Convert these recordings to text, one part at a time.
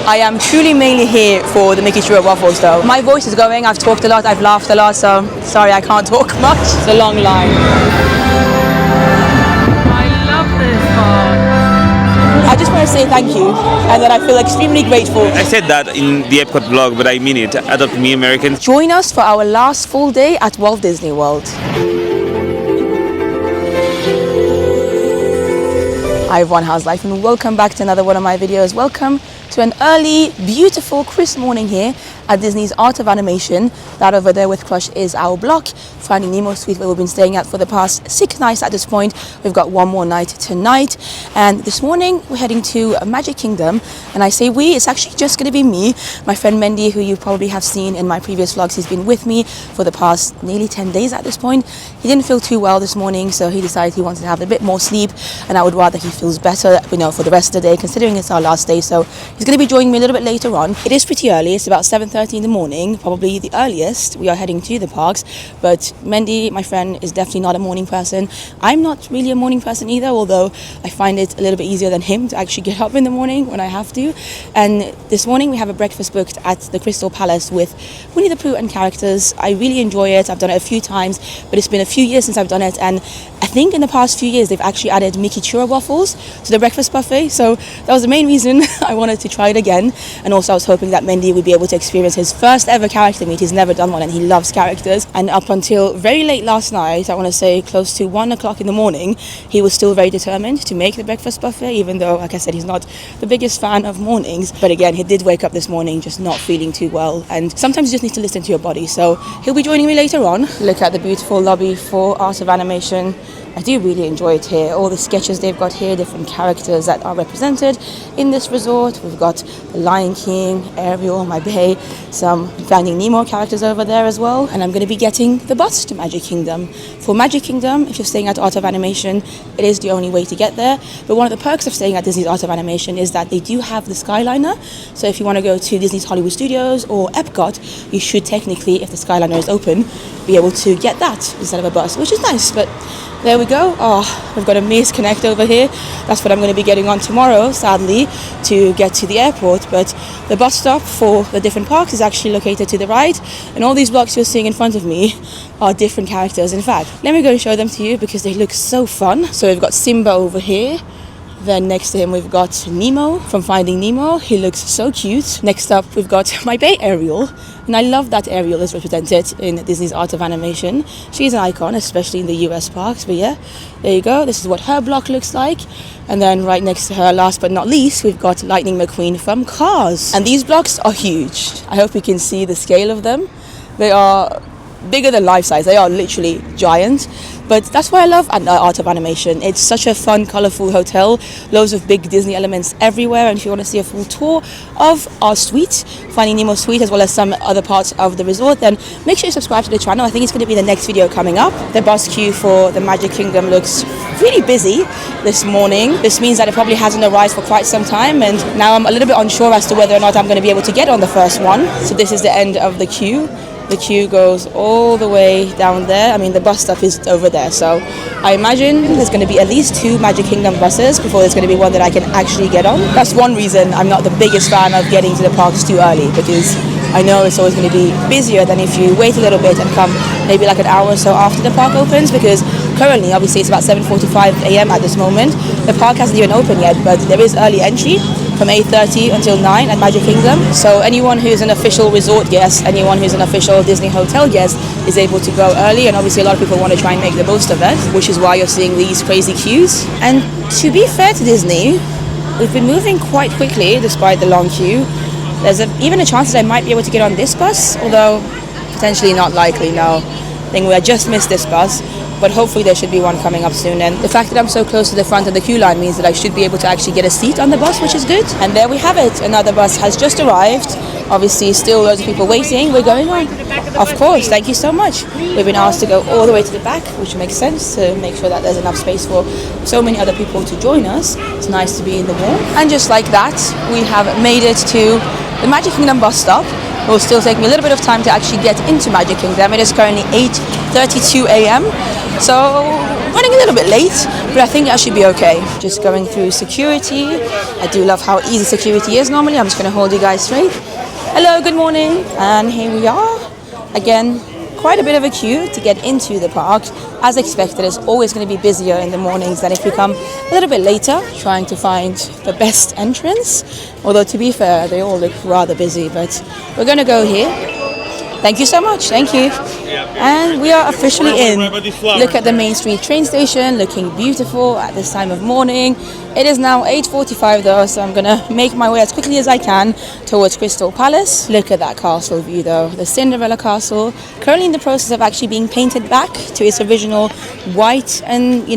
I am truly mainly here for the Mickey Churro Waffles though. My voice is going, I've talked a lot, I've laughed a lot, so sorry I can't talk much. It's a long line. I love this part. I just want to say thank you, and that I feel extremely grateful. I said that in the Epcot vlog, but I mean it. Adopt Me Americans. Join us for our last full day at Walt Disney World. Hi everyone, how's life, and welcome back to another one of my videos. Welcome to an early, beautiful, crisp morning here at Disney's Art of Animation. That over there with Crush is our block, Finding Nemo Suite, where we've been staying at for the past 6 nights at this point. We've got one more night tonight, and this morning we're heading to Magic Kingdom. And I say we, it's actually just going to be me. My friend Mendy, who you probably have seen in my previous vlogs, he's been with me for the past nearly 10 days at this point. He didn't feel too well this morning, so he decided he wanted to have a bit more sleep, and I would rather he feels better, for the rest of the day, considering it's our last day. So he's going to be joining me a little bit later on. It is pretty early, it's about 7:30 in the morning, probably the earliest we are heading to the parks. But Mendy, my friend, is definitely not a morning person. I'm not really a morning person either, although I find it a little bit easier than him to actually get up in the morning when I have to. And this morning we have a breakfast booked at the Crystal Palace with Winnie the Pooh and characters. I really enjoy it. I've done it a few times, but it's been a few years since I've done it, and I think in the past few years they've actually added Mickey Churro Waffles to the breakfast buffet, so that was the main reason I wanted to try it again. And also I was hoping that Mendy would be able to experience his first ever character meet. He's never done one and he loves characters, and up until very late last night, I want to say close to 1 o'clock in the morning, he was still very determined to make the breakfast buffet, even though, like I said, he's not the biggest fan of mornings. But again, he did wake up this morning just not feeling too well, and sometimes you just need to listen to your body. So he'll be joining me later on. Look at the beautiful lobby for Art of Animation. I do really enjoy it here. All the sketches they've got here, different characters that are represented in this resort. We've got the Lion King, Ariel, my bae, some Finding Nemo characters over there as well. And I'm going to be getting the bus to Magic Kingdom. For Magic Kingdom, if you're staying at Art of Animation, it is the only way to get there. But one of the perks of staying at Disney's Art of Animation is that they do have the Skyliner. So if you want to go to Disney's Hollywood Studios or Epcot, you should technically, if the Skyliner is open, be able to get that instead of a bus, which is nice. But there we go. Oh, we've got a Maze Connect over here. That's what I'm going to be getting on tomorrow, sadly, to get to the airport. But the bus stop for the different parks is actually located to the right. And all these blocks you're seeing in front of me are different characters. In fact, let me go and show them to you because they look so fun. So we've got Simba over here. Then next to him we've got Nemo from Finding Nemo. He looks so cute. Next up we've got my bae Ariel, and I love that Ariel is represented in Disney's Art of Animation. She's an icon, especially in the US parks. But yeah, there you go. This is what her block looks like. And then right next to her, last but not least, we've got Lightning McQueen from Cars. And these blocks are huge. I hope you can see the scale of them. They are bigger than life size. They are literally giant. But that's why I love Art of Animation. It's such a fun, colourful hotel. Loads of big Disney elements everywhere. And if you want to see a full tour of our suite, Finding Nemo suite, as well as some other parts of the resort, then make sure you subscribe to the channel. I think it's going to be the next video coming up. The bus queue for the Magic Kingdom looks really busy this morning. This means that it probably hasn't arrived for quite some time. And now I'm a little bit unsure as to whether or not I'm going to be able to get on the first one. So this is the end of the queue. The queue goes all the way down there. I mean, the bus stop is over there. So I imagine there's going to be at least 2 Magic Kingdom buses before there's going to be one that I can actually get on. That's one reason I'm not the biggest fan of getting to the parks too early, because I know it's always going to be busier than if you wait a little bit and come maybe like an hour or so after the park opens, because currently, obviously, it's about 7:45 a.m. at this moment. The park hasn't even opened yet, but there is early entry from 8:30 until 9 at Magic Kingdom. So anyone who's an official resort guest, anyone who's an official Disney hotel guest is able to go early, and obviously a lot of people want to try and make the most of it, which is why you're seeing these crazy queues. And to be fair to Disney, we've been moving quite quickly despite the long queue. There's even a chance that I might be able to get on this bus, although potentially not likely, no. I think we just missed this bus, but hopefully there should be one coming up soon. And the fact that I'm so close to the front of the queue line means that I should be able to actually get a seat on the bus, which is good. And there we have it. Another bus has just arrived. Obviously, still loads of people waiting. We're going on. Of course, thank you so much. We've been asked to go all the way to the back, which makes sense, to make sure that there's enough space for so many other people to join us. It's nice to be in the warm. And just like that, we have made it to the Magic Kingdom bus stop. It will still take me a little bit of time to actually get into Magic Kingdom. It is currently 8:32 a.m. So running a little bit late, but I think I should be okay. Just going through security. I do love how easy security is normally. I'm just going to hold you guys straight. Hello, good morning. And here we are. Again, quite a bit of a queue to get into the park. As expected, it's always going to be busier in the mornings than if you come a little bit later, trying to find the best entrance. Although, to be fair, they all look rather busy, but we're going to go here. Thank you so much. Thank you. And we are officially in. Look at the Main Street train station, looking beautiful at this time of morning. It is now 8:45 though, so I'm gonna make my way as quickly as I can towards Crystal Palace. Look at that castle view though, the Cinderella castle. Currently in the process of actually being painted back to its original white and,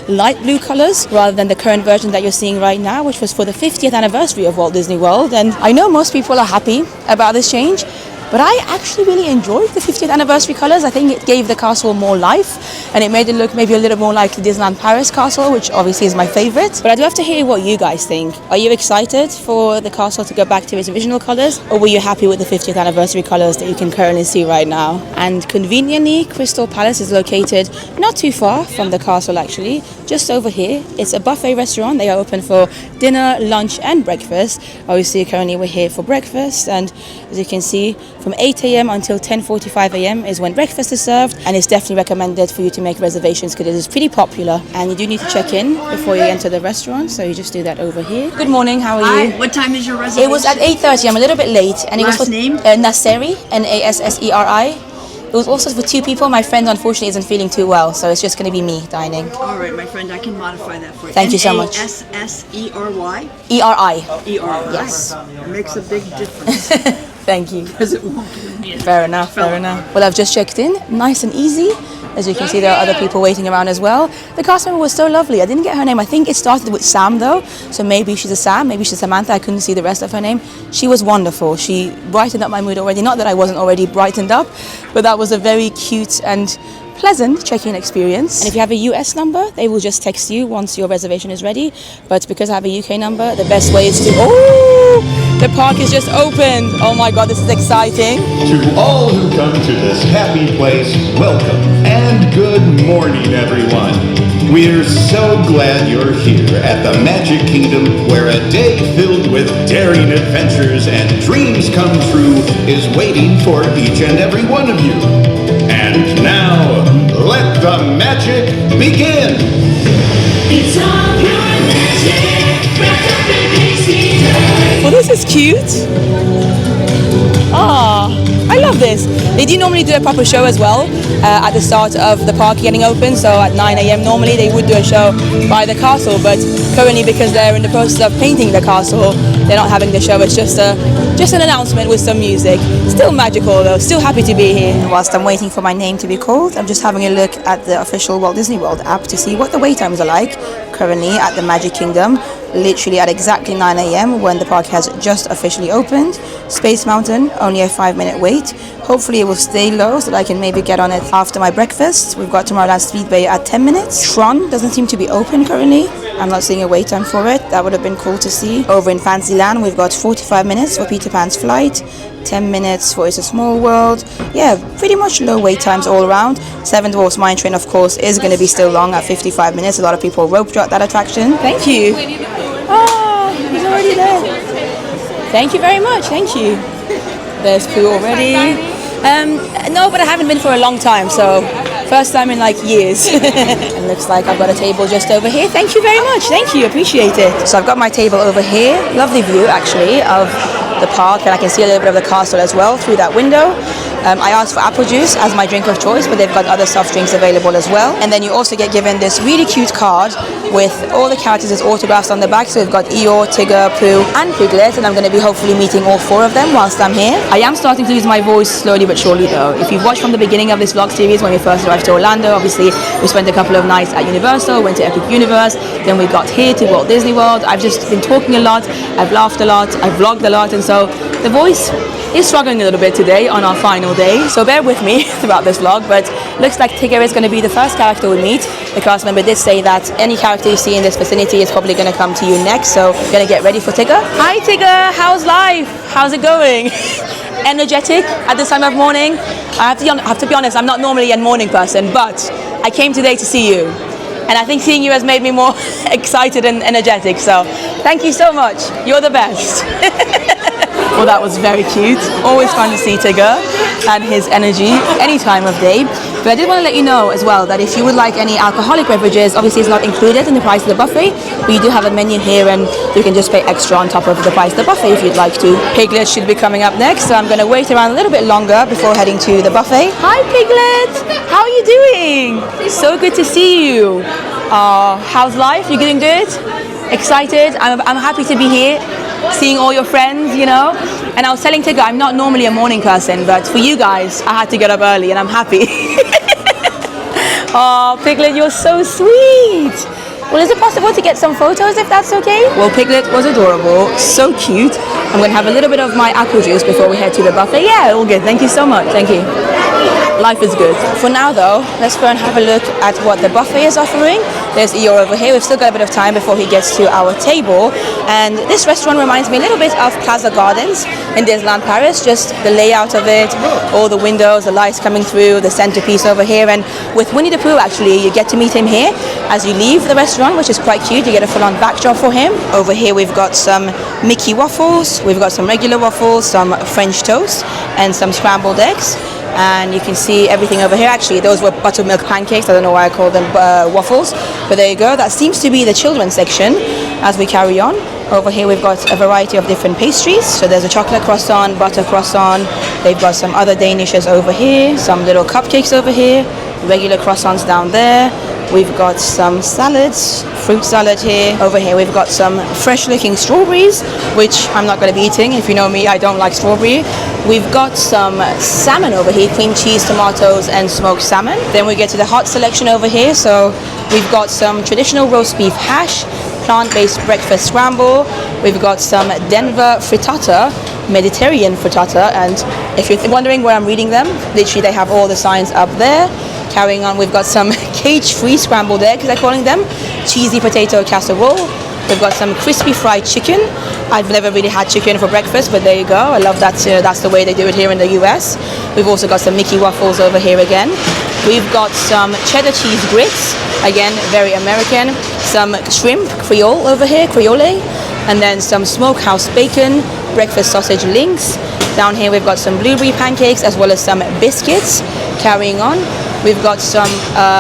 light blue colors, rather than the current version that you're seeing right now, which was for the 50th anniversary of Walt Disney World. And I know most people are happy about this change, but I actually really enjoyed the 50th anniversary colours. I think it gave the castle more life and it made it look maybe a little more like the Disneyland Paris castle, which obviously is my favourite. But I'd love to hear what you guys think. Are you excited for the castle to go back to its original colours, or were you happy with the 50th anniversary colours that you can currently see right now? And conveniently, Crystal Palace is located not too far from the castle actually, just over here. It's a buffet restaurant. They are open for dinner, lunch and breakfast. Obviously currently we're here for breakfast, and as you can see, from 8 a.m. until 10:45 a.m. is when breakfast is served, and it's definitely recommended for you to make reservations because it is pretty popular. And you do need to check in before you enter the restaurant, so you just do that over here. Good morning, how are you? Hi, what time is your reservation? It was at 8:30. I'm a little bit late. And Last it was for name? Nasseri, Nasseri. It was also for 2 people. My friend unfortunately isn't feeling too well, so it's just going to be me dining. All right, my friend, I can modify that for you. Thank you so much. Nasseri? ERI. ERI. Yes. It makes a big difference. Thank you. Because it won't be. Fair enough, fair enough. Well, I've just checked in, nice and easy. As you can see, there are other people waiting around as well. The cast member was so lovely. I didn't get her name. I think it started with Sam though, so maybe she's a Sam, maybe she's Samantha. I couldn't see the rest of her name. She was wonderful. She brightened up my mood already. Not that I wasn't already brightened up, but that was a very cute and pleasant check-in experience. And if you have a US number, they will just text you once your reservation is ready. But because I have a UK number, the best way is to... Oh! The park is just opened. Oh my God, this is exciting. To all who come to this happy place, welcome and good morning, everyone. We're so glad you're here at the Magic Kingdom, where a day filled with daring adventures and dreams come true is waiting for each and every one of you. And now, let the magic begin. It's all pure magic, wrapped up in pixie dust. Well, this is cute. Ah, I love this. They do normally do a proper show as well at the start of the park getting open. So at 9 a.m. normally they would do a show by the castle, but currently because they're in the process of painting the castle, they're not having the show. It's just an announcement with some music. Still magical though. Still happy to be here. And whilst I'm waiting for my name to be called, I'm just having a look at the official Walt Disney World app to see what the wait times are like currently at the Magic Kingdom. Literally at exactly 9 a.m. when the park has just officially opened. Space Mountain, only a 5-minute wait. Hopefully it will stay low so that I can maybe get on it after my breakfast. We've got Tomorrowland Speedway at 10 minutes. Tron doesn't seem to be open currently. I'm not seeing a wait time for it. That would have been cool to see. Over in Fantasyland, we've got 45 minutes for Peter Pan's flight. 10 minutes for It's a Small World. Yeah, pretty much low wait times all around. Seven Dwarfs Mine Train, of course, is going to be still long at 55 minutes. A lot of people rope drop that attraction. Thank you. Oh, he's already there. Thank you very much. Thank you. There's Pooh already. No, but I haven't been for a long time, so first time in like years. It looks like I've got a table just over here. Thank you very much. Thank you. Appreciate it. So I've got my table over here. Lovely view, actually, of the park, and I can see a little bit of the castle as well through that window. I asked for apple juice as my drink of choice, but they've got other soft drinks available as well. And then you also get given this really cute card with all the characters' autographs on the back. So we've got Eeyore, Tigger, Pooh and Piglet, and I'm going to be hopefully meeting all 4 of them whilst I'm here. I am starting to lose my voice slowly but surely though. If you've watched from the beginning of this vlog series, when we first arrived to Orlando, obviously we spent a couple of nights at Universal, went to Epic Universe, then we got here to Walt Disney World. I've just been talking a lot, I've laughed a lot, I've vlogged a lot, and so the voice is struggling a little bit today on our final day, so bear with me throughout this vlog. But looks like Tigger is going to be the first character we meet. The cast member did say that any character you see in this vicinity is probably going to come to you next, so we're going to get ready for Tigger. Hi Tigger, how's life? How's it going? Energetic at this time of morning? I have to be honest, I'm not normally a morning person, but I came today to see you. And I think seeing you has made me more excited and energetic. So thank you so much. You're the best. Well, that was very cute. Always fun to see Tigger and his energy any time of day. But I did want to let you know as well that if you would like any alcoholic beverages, obviously it's not included in the price of the buffet, but you do have a menu here and you can just pay extra on top of the price of the buffet if you'd like to. Piglet should be coming up next, so I'm going to wait around a little bit longer before heading to the buffet. Hi Piglet! How are you doing? So good to see you. How's life? You getting good? Excited? I'm happy to be here, seeing all your friends, you know. And I was telling Tigger, I'm not normally a morning person, but for you guys, I had to get up early and I'm happy. Oh, Piglet, you're so sweet. Well, is it possible to get some photos if that's okay? Well, Piglet was adorable, so cute. I'm going to have a little bit of my apple juice before we head to the buffet. Yeah, all good. Thank you so much. Thank you. Life is good. For now though, let's go and have a look at what the buffet is offering. There's Eeyore over here. We've still got a bit of time before he gets to our table. And this restaurant reminds me a little bit of Plaza Gardens in Disneyland Paris. Just the layout of it, all the windows, the lights coming through, the centerpiece over here. And with Winnie the Pooh, actually, you get to meet him here as you leave the restaurant, which is quite cute. You get a full-on backdrop for him. Over here, we've got some Mickey waffles. We've got some regular waffles, some French toast, and some scrambled eggs. And you can see everything over here. Actually, those were buttermilk pancakes. I don't know why I call them waffles, but there you go. That seems to be the children's section as we carry on. Over here we've got a variety of different pastries. So there's a chocolate croissant, butter croissant. They've got some other Danishes over here, some little cupcakes over here, regular croissants down there. We've got some salads, fruit salad here. Over here we've got some fresh looking strawberries, which I'm not going to be eating. If you know me, I don't like strawberry. We've got some salmon over here, cream cheese, tomatoes and smoked salmon. Then we get to the hot selection over here. So we've got some traditional roast beef hash, plant-based breakfast scramble. We've got some Denver frittata, Mediterranean frittata. And if you're wondering where I'm reading them, literally they have all the signs up there. Carrying on, we've got some cage-free scrambled eggs, they're calling them, cheesy potato casserole. We've got some crispy fried chicken. I've never really had chicken for breakfast, but there you go. I love that. That's the way they do it here in the US. We've also got some Mickey waffles over here again. We've got some cheddar cheese grits, again, very American. Some shrimp Creole over here, Creole. And then some smokehouse bacon, breakfast sausage links. Down here we've got some blueberry pancakes as well as some biscuits. Carrying on, we've got some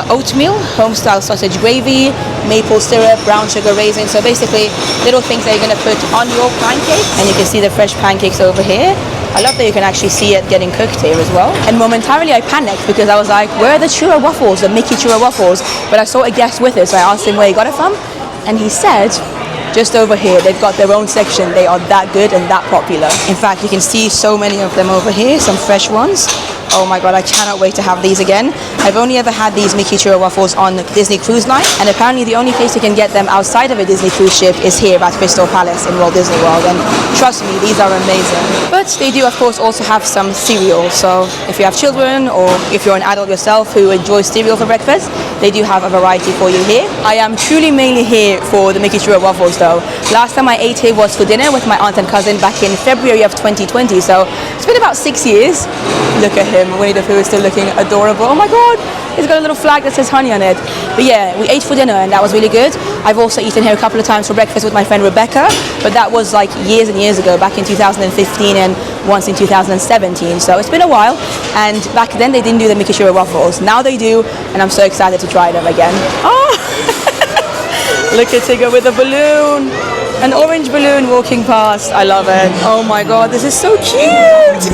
oatmeal, home-style sausage gravy, maple syrup, brown sugar raisins. So basically, little things that you're going to put on your pancake. And you can see the fresh pancakes over here. I love that you can actually see it getting cooked here as well. And momentarily I panicked because I was like, where are the churro waffles, the Mickey Churro waffles? But I saw a guest with it, so I asked him where he got it from. And he said, just over here, they've got their own section. They are that good and that popular. In fact, you can see so many of them over here, some fresh ones. Oh my god, I cannot wait to have these again. I've only ever had these Mickey Churro waffles on Disney Cruise Line, and apparently the only place you can get them outside of a Disney cruise ship is here at Crystal Palace in Walt Disney World, and trust me, these are amazing. But they do of course also have some cereal, so if you have children or if you're an adult yourself who enjoys cereal for breakfast, they do have a variety for you here. I am truly mainly here for the Mickey Churro waffles though. Last time I ate here was for dinner with my aunt and cousin back in February of 2020, so it's been about 6 years. Look at him, Winnie the Pooh is still looking adorable. Oh my god, he's got a little flag that says honey on it. But yeah, we ate for dinner and that was really good. I've also eaten here a couple of times for breakfast with my friend Rebecca, but that was like years and years ago, back in 2015 and once in 2017. So it's been a while, and back then they didn't do the Mickey Churro waffles. Now they do, and I'm so excited to try them again. Oh! Look at Tigger with a balloon. An orange balloon walking past. I love it. Oh my god, this is so cute!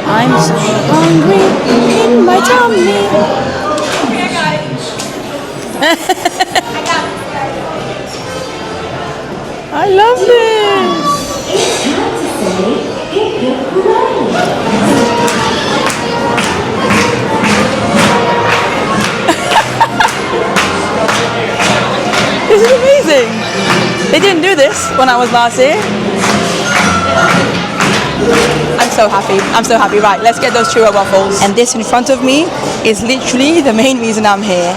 I'm so hungry in my tummy. I love this. This is amazing. They didn't do this when I was last here. I'm so happy. I'm so happy. Right, let's get those churro waffles. And this in front of me is literally the main reason I'm here.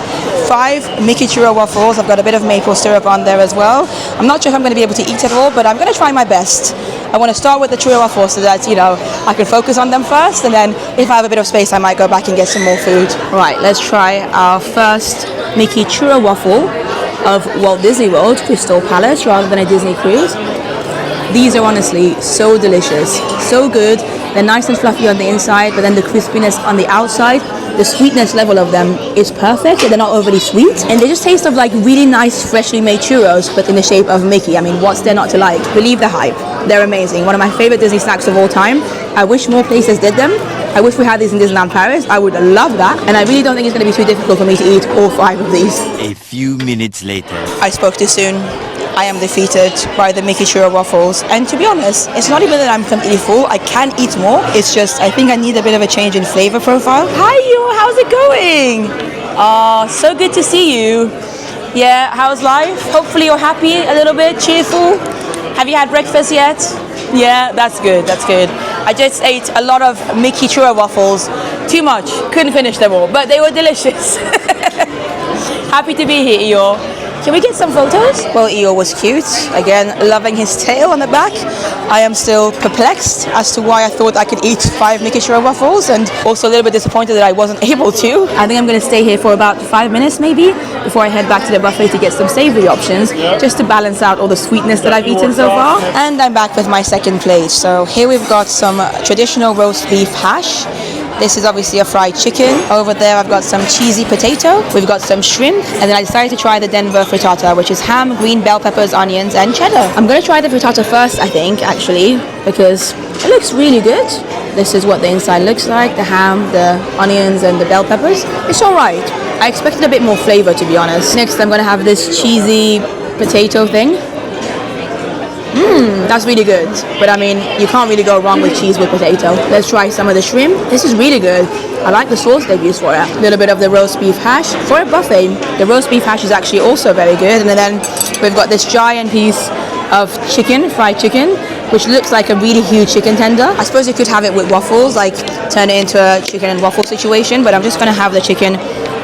5 Mickey Churro Waffles. I've got a bit of maple syrup on there as well. I'm not sure if I'm going to be able to eat it all, but I'm going to try my best. I want to start with the Churro Waffles so that, you know, I can focus on them first, and then if I have a bit of space, I might go back and get some more food. Right, let's try our first Mickey Churro Waffle of Walt Disney World, Crystal Palace, rather than a Disney cruise. These are honestly so delicious, so good. They're nice and fluffy on the inside, but then the crispiness on the outside, the sweetness level of them is perfect. They're not overly sweet, and they just taste of like really nice, freshly made churros, but in the shape of Mickey. I mean, what's there not to like? Believe the hype. They're amazing. One of my favorite Disney snacks of all time. I wish more places did them. I wish we had these in Disneyland Paris. I would love that. And I really don't think it's going to be too difficult for me to eat all 5 of these. A few minutes later. I spoke too soon. I am defeated by the Mickey Churro Waffles. And to be honest, it's not even that I'm completely full. I can eat more. It's just, I think I need a bit of a change in flavor profile. Hi, you. How's it going? Oh, so good to see you. Yeah, how's life? Hopefully you're happy, a little bit, cheerful. Have you had breakfast yet? Yeah, that's good, that's good. I just ate a lot of Mickey Churro Waffles. Too much. Couldn't finish them all, but they were delicious. Happy to be here, Eeyore. Can we get some photos? Well, Eeyore was cute. Again, loving his tail on the back. I am still perplexed as to why I thought I could eat 5 Mickey Churro Waffles, and also a little bit disappointed that I wasn't able to. I think I'm going to stay here for about 5 minutes maybe before I head back to the buffet to get some savory options, just to balance out all the sweetness that I've eaten so far. And I'm back with my second plate. So here we've got some traditional roast beef hash. This is obviously a fried chicken. Over there I've got some cheesy potato. We've got some shrimp. And then I decided to try the Denver frittata, which is ham, green bell peppers, onions, and cheddar. I'm going to try the frittata first, I think, actually, because it looks really good. This is what the inside looks like. The ham, the onions, and the bell peppers. It's alright. I expected a bit more flavor, to be honest. Next I'm going to have this cheesy potato thing. That's really good. But I mean, you can't really go wrong with cheese with potato. Let's try some of the shrimp. This is really good. I like the sauce they've used for it. A little bit of the roast beef hash. For a buffet, the roast beef hash is actually also very good. And then we've got this giant piece of chicken, fried chicken, which looks like a really huge chicken tender. I suppose you could have it with waffles, like turn it into a chicken and waffle situation, but I'm just going to have the chicken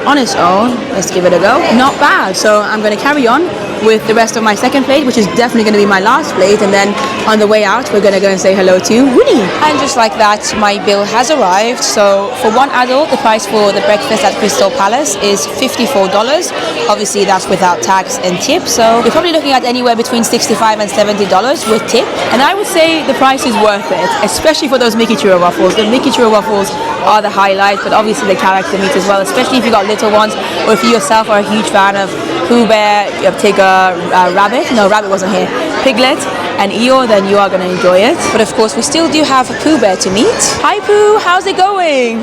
on its own. Let's give it a go. Not bad. So I'm going to carry on with the rest of my second plate, which is definitely going to be my last plate, and then on the way out we're going to go and say hello to Winnie. And just like that, my bill has arrived. So for one adult, the price for the breakfast at Crystal Palace is $54. Obviously that's without tax and tip, so you're probably looking at anywhere between $65 and $70 with tip, and I would say the price is worth it, especially for those Mickey Churro Waffles. The Mickey Churro Waffles are the highlight, but obviously the character meat as well, especially if you got little ones, or if you yourself are a huge fan of Pooh Bear, Tigger, Rabbit, no, Rabbit wasn't here, Piglet, and Eeyore, then you are going to enjoy it. But of course we still do have Pooh Bear to meet. Hi Pooh, how's it going?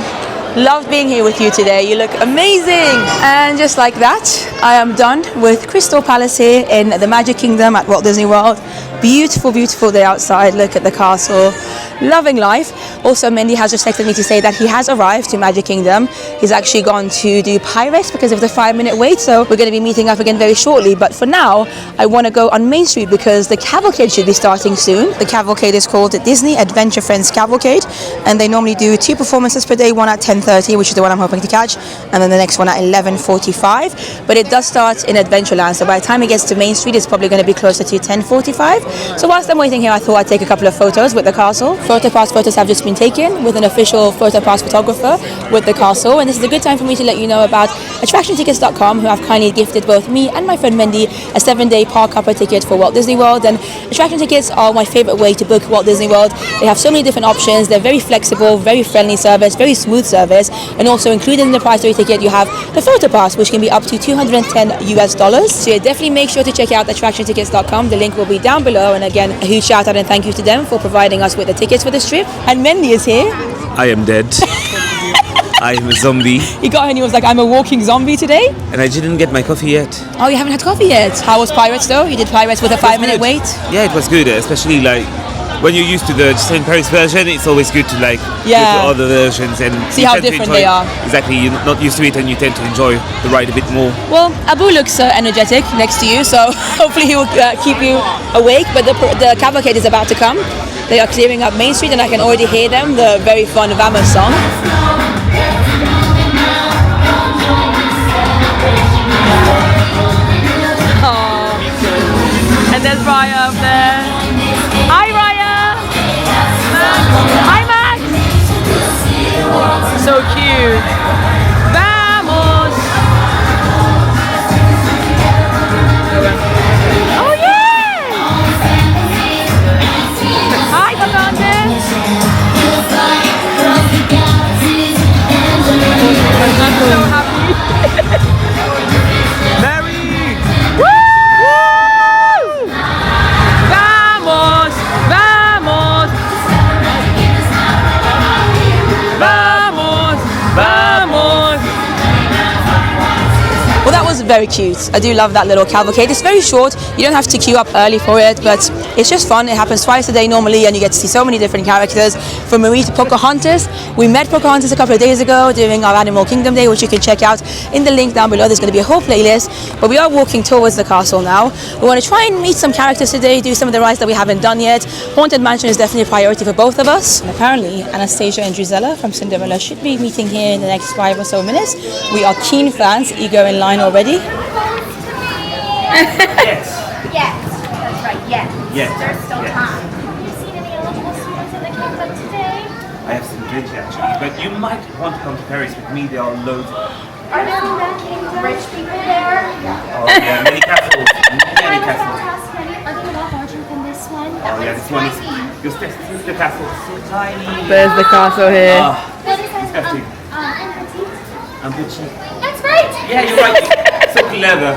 Loved being here with you today. You look amazing. And just like that, I am done with Crystal Palace here in the Magic Kingdom at Walt Disney World. Beautiful, beautiful day outside. Look at the castle. Loving life. Also, Mendy has just texted me to say that he has arrived to Magic Kingdom. He's actually gone to do Pyrex because of the 5-minute wait, so we're going to be meeting up again very shortly. But for now, I want to go on Main Street because the cavalcade should be starting soon. The cavalcade is called Disney Adventure Friends Cavalcade, and they normally do 2 performances per day, one at 10:30, which is the one I'm hoping to catch, and then the next one at 11:45. But it does start in Adventureland, so by the time it gets to Main Street, it's probably going to be closer to 10:45. So whilst I'm waiting here, I thought I'd take a couple of photos with the castle. PhotoPass photos have just been taken with an official PhotoPass photographer with the castle, and this is a good time for me to let you know about attractiontickets.com, who have kindly gifted both me and my friend Mendy a 7-day park hopper ticket for Walt Disney World. And attraction tickets are my favorite way to book Walt Disney World. They have so many different options. They're very flexible, very friendly service, very smooth service, and also included in the price of your ticket you have the PhotoPass, which can be up to $210. So yeah, definitely make sure to check out attractiontickets.com. The link will be down below, and again, a huge shout out and thank you to them for providing us with the tickets for this trip. And Mendy is here. I am dead. I am a zombie. He got here and he was like, I'm a walking zombie today. And I didn't get my coffee yet. Oh, you haven't had coffee yet? How was Pirates though? You did Pirates with a 5-minute wait? Yeah, it was good, especially like when you're used to the Disneyland Paris version, it's always good to like go to other versions and see how different they are. Exactly, you're not used to it and you tend to enjoy the ride a bit more. Well, Abu looks energetic next to you, so hopefully he will keep you awake. But the cavalcade is about to come. They are clearing up Main Street and I can already hear them, the very fun Vamos song. And there's Raya up there. Hi, Raya. Hi, Max. So cute. Vamos. Oh yeah. Hi, Pocahontas. I'm so happy. Mary! Woo! Vamos! Vamos! Vamos! Vamos! Well, that was very cute. I do love that little cavalcade. It's very short. You don't have to queue up early for it, but it's just fun. It happens twice a day normally, and you get to see so many different characters. From Marie to Pocahontas. We met Pocahontas a couple of days ago during our Animal Kingdom Day, which you can check out in the link down below. There's going to be a whole playlist, but we are walking towards the castle now. We want to try and meet some characters today, do some of the rides that we haven't done yet. Haunted Mansion is definitely a priority for both of us. And apparently, Anastasia and Drizella from Cinderella should be meeting here in the next 5 or so minutes. We are keen fans, eager in line already. Yes. Yes, that's right, yes. Yes. There's still Yes. time. Have you seen any eligible students in the kingdom today? I have some plenty actually, but you might want to come to Paris with me. There are loads. Are there rich people there? Oh yeah, many castles. Many castles. Are they a lot larger than this one? Oh yeah, this one is your stepsister castle. So tiny. There's the castle here. Ah, That is disgusting. I'm bitchy. That's right. Yeah, you're right. So clever.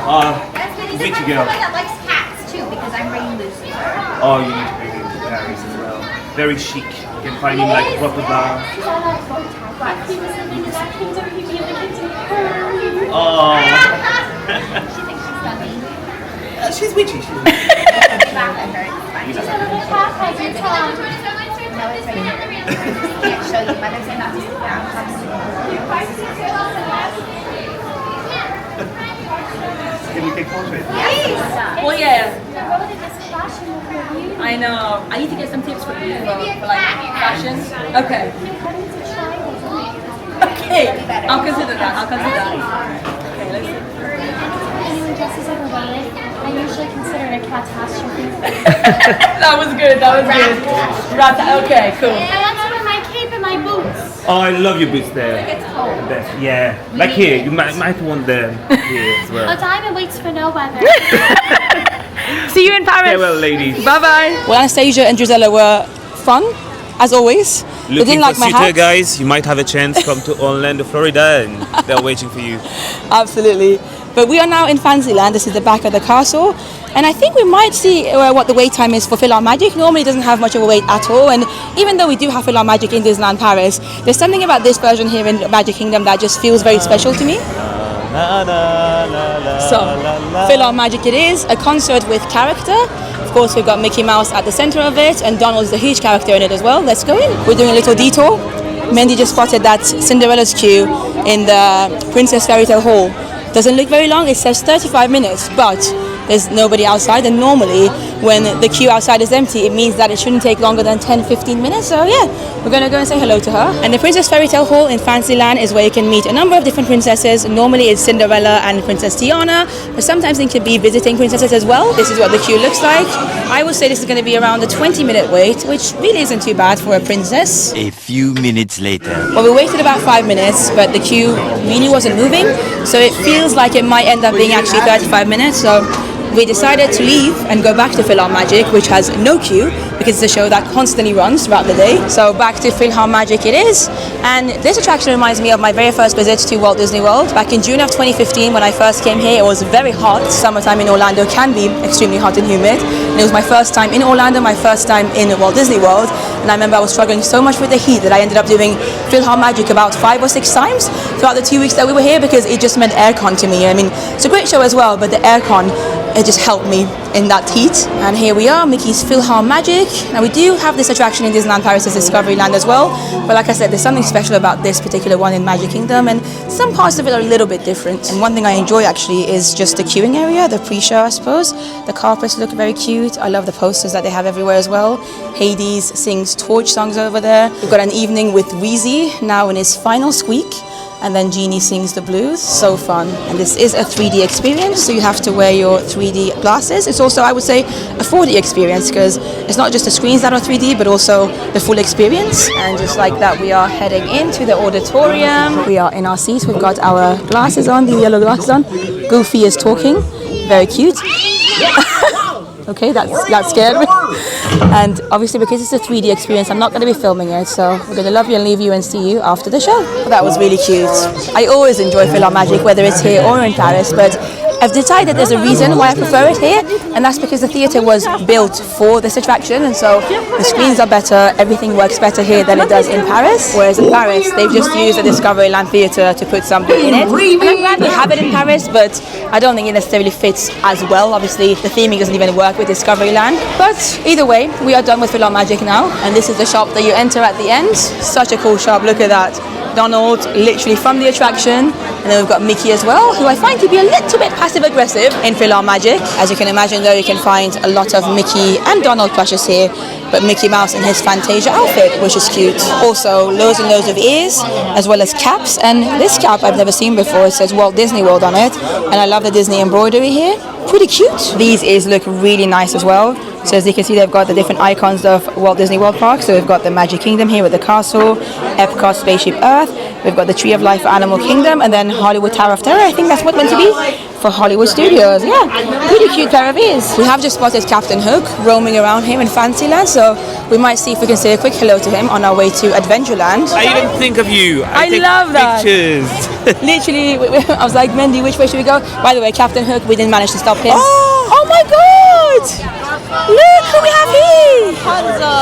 That's good. Bitchy He's a girl. one that likes cats too, because I'm bringing Lucifer. Oh, you need to bring him to Paris as well. Very chic. You can find him like proper bar. He's all like bow tie. But if he was living in that kingdom, he'd be in the kingdom of her. Oh. She thinks she's funny. She's witchy. She's witchy. Laugh at her. It's fine. She's a little cat has your tongue. No, it's right here. Can't show you. Mother said not to sit down. Can we take photos? Well, yeah. The road in this fashion will review. I know. I need to get some tips from you for like fashion. Okay. Okay. I'll consider that. I'll consider that. Okay, let's see. Anyone dresses as a rabbit, I usually consider it a catastrophe. That was good. That was good. Okay, cool. I want to wear my cape and my boots. Oh, I love your boots there. It's cold. Best. Yeah. Like here, you might want them here as A well. diamond waits for no weather. See you in Paris. Farewell, ladies. Bye bye. Well, Anastasia and Drizella were fun, as always. They Looking didn't for like my suitor, hat. guys. You might have a chance. Come to Orlando, Florida, and they're waiting for you. Absolutely. But we are now in Fantasyland. This is the back of the castle. And I think we might see what the wait time is for Philharmagic. Normally it doesn't have much of a wait at all. And even though we do have Philharmagic in Disneyland Paris, there's something about this version here in Magic Kingdom that just feels very special to me. So, Philharmagic it is, a concert with character. Of course, we've got Mickey Mouse at the center of it, and Donald's a huge character in it as well. Let's go in. We're doing a little detour. Mendy just spotted that Cinderella's queue in the Princess Fairy Tale Hall. Doesn't look very long, it says 35 minutes, but there's nobody outside, and normally when the queue outside is empty, it means that it shouldn't take longer than 10-15 minutes. So yeah, we're gonna go and say hello to her. And the Princess Fairy Tale Hall in Fantasyland is where you can meet a number of different princesses. Normally it's Cinderella and Princess Tiana, but sometimes they can be visiting princesses as well. This is what the queue looks like. I would say this is gonna be around a 20-minute wait, which really isn't too bad for a princess. A few minutes later. Well, we waited about 5 minutes, but the queue really wasn't moving, so it feels like it might end up being actually 35 minutes. So we decided to leave and go back to Philharmagic, which has no queue because it's a show that constantly runs throughout the day. So back to Philharmagic it is. And this attraction reminds me of my very first visit to Walt Disney World. Back in June of 2015 when I first came here, it was very hot. Summertime in Orlando can be extremely hot and humid. And it was my first time in Orlando, my first time in Walt Disney World. And I remember I was struggling so much with the heat that I ended up doing Philharmagic about 5 or 6 times throughout the 2 weeks that we were here because it just meant aircon to me. I mean, it's a great show as well, but the aircon, it just helped me in that heat. And here we are, Mickey's Philharmagic. Now we do have this attraction in Disneyland Paris as Discoveryland as well, but like I said, there's something special about this particular one in Magic Kingdom, and some parts of it are a little bit different. And one thing I enjoy actually is just the queuing area, the pre-show I suppose. The carpets look very cute. I love the posters that they have everywhere as well. Hades sings Torch songs over there. We've got an evening with Wheezy now in his final squeak. and then Genie sings the blues. So fun. And this is a 3D experience, so you have to wear your 3D glasses. It's also, I would say, a 4D experience because it's not just the screens that are 3D, but also the full experience. And just like that, we are heading into the auditorium. We are in our seats. We've got our glasses on, the yellow glasses on. Goofy is talking. Very cute. Okay, that scared me. And obviously because it's a 3D experience, I'm not going to be filming it, so we're going to love you and leave you and see you after the show. That was really cute. I always enjoy Philharmagic, whether it's here or in Paris, but I've decided there's a reason why I prefer it here, and that's because the theatre was built for this attraction, and so the screens are better, everything works better here than it does in Paris. Whereas in Paris, they've just used the Discoveryland Theatre to put something in it. And I'm glad we have it in Paris, but I don't think it necessarily fits as well. Obviously, the theming doesn't even work with Discoveryland. But either way, we are done with Philharmagic now, and this is the shop that you enter at the end. Such a cool shop, look at that. Donald, literally from the attraction, and then we've got Mickey as well, who I find to be a little bit passive-aggressive in Philharmagic. As you can imagine though, you can find a lot of Mickey and Donald plushes here, but Mickey Mouse in his Fantasia outfit, which is cute. Also, loads and loads of ears, as well as caps, and this cap I've never seen before. It says Walt Disney World on it, and I love the Disney embroidery here. Pretty cute. These ears look really nice as well. So as you can see, they've got the different icons of Walt Disney World Park. So we've got the Magic Kingdom here with the castle, Epcot, Spaceship Earth. We've got the Tree of Life for Animal Kingdom, and then Hollywood Tower of Terror. I think that's what's meant to be for Hollywood Studios. Yeah, pretty cute pair of ears. We have just spotted Captain Hook roaming around here in Fantasyland, so we might see if we can say a quick hello to him on our way to Adventureland. I even think of you. I take love that. Pictures. Literally, I was like, Mendy, which way should we go? By the way, Captain Hook, we didn't manage to stop him. Oh my God! Look who we have here! Hanzo!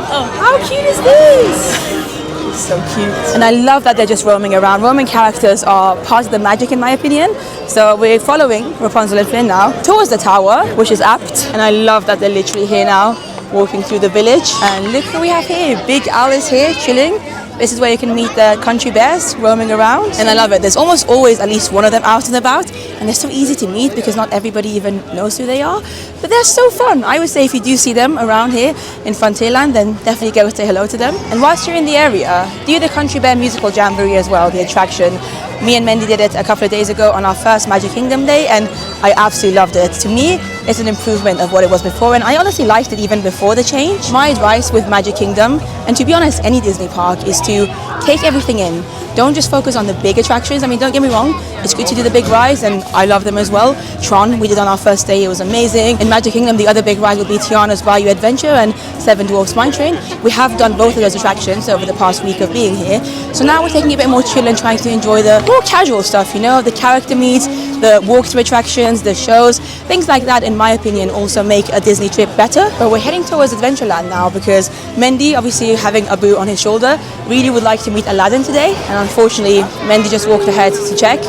Oh, how cute is this? So cute. And I love that they're just roaming around. Roaming characters are part of the magic in my opinion. So we're following Rapunzel and Flynn now towards the tower, which is apt. And I love that they're literally here now, walking through the village. And look who we have here. Big Al is here, chilling. This is where you can meet the country bears roaming around, and I love it. There's almost always at least one of them out and about, and they're so easy to meet because not everybody even knows who they are, but they're so fun. I would say if you do see them around here in Fantasyland, then definitely go say hello to them. And whilst you're in the area, do the Country Bear Musical Jamboree as well, the attraction. Me and Mendy did it a couple of days ago on our first Magic Kingdom day, and I absolutely loved it. To me, it's an improvement of what it was before, and I honestly liked it even before the change. My advice with Magic Kingdom, and to be honest, any Disney park, is to take everything in. Don't just focus on the big attractions. I mean, don't get me wrong, it's good to do the big rides, and I love them as well. Tron, we did on our first day, it was amazing. In Magic Kingdom, the other big ride will be Tiana's Bayou Adventure and Seven Dwarfs Mine Train. We have done both of those attractions over the past week of being here. So now we're taking a bit more chill and trying to enjoy the more casual stuff, you know, the character meets, the walk-through attractions, the shows, things like that, in my opinion, also make a Disney trip better. But we're heading towards Adventureland now because Mendy, obviously having Abu on his shoulder, really would like to meet Aladdin today. And unfortunately, Mendy just walked ahead to check,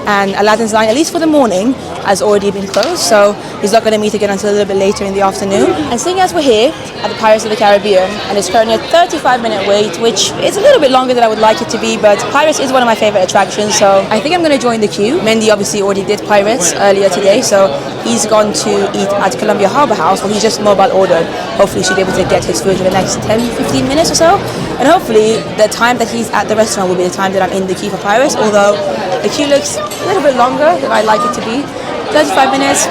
and Aladdin's line, at least for the morning, has already been closed, so he's not going to meet again until a little bit later in the afternoon. And seeing as we're here at the Pirates of the Caribbean, and it's currently a 35-minute wait, which is a little bit longer than I would like it to be, but Pirates is one of my favorite attractions, so I think I'm going to join the queue. Mendy obviously already did Pirates earlier today, so he's gone to eat at Columbia Harbour House, where he just mobile ordered. Hopefully he should be able to get his food in the next 10-15 minutes or so, and hopefully the time that he's at the restaurant will be the time that I'm in the queue for Pirates, although the queue looks a little bit longer than I'd like it to be. 35 minutes,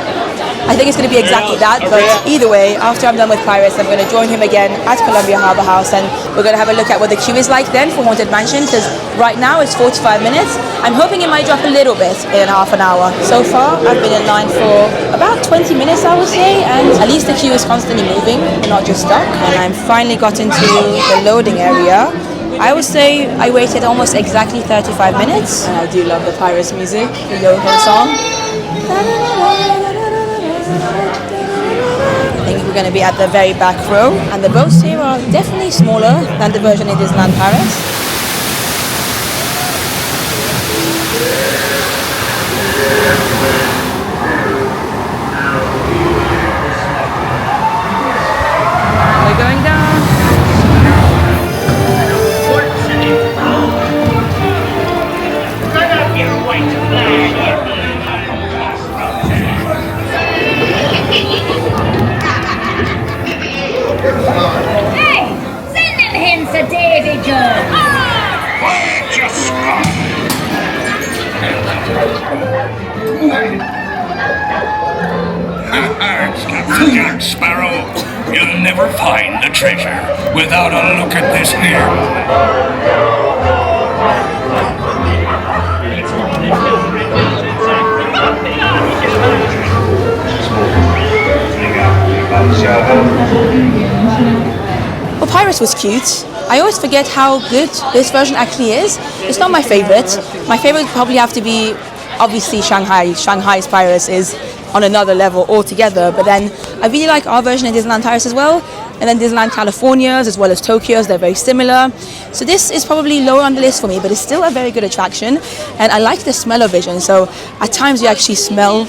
I think it's going to be exactly that, but either way, after I'm done with Pirates, I'm going to join him again at Columbia Harbour House, and we're going to have a look at what the queue is like then for Haunted Mansion, because right now it's 45 minutes. I'm hoping it might drop a little bit in half an hour. So far, I've been in line for about 20 minutes, I would say, and at least the queue is constantly moving, not just stuck, and I'm finally got into the loading area. I would say I waited almost exactly 35 minutes, and I do love the Pirates music, the Yo-Ho song. I think we're going to be at the very back row, and the boats here are definitely smaller than the version in Disneyland Paris. We're going down. Hey, send them hints to Davy Jones. Just Captain Jack Sparrow, you'll never find the treasure without a look at this here. Well, Pirates was cute. I always forget how good this version actually is. It's not my favorite. My favorite would probably have to be, obviously, Shanghai. Shanghai's Pirates is on another level altogether. But then I really like our version of Disneyland Paris as well. And then Disneyland California's as well as Tokyo's, they're very similar. So this is probably lower on the list for me, but it's still a very good attraction. And I like the smell-o-vision. So at times you actually smell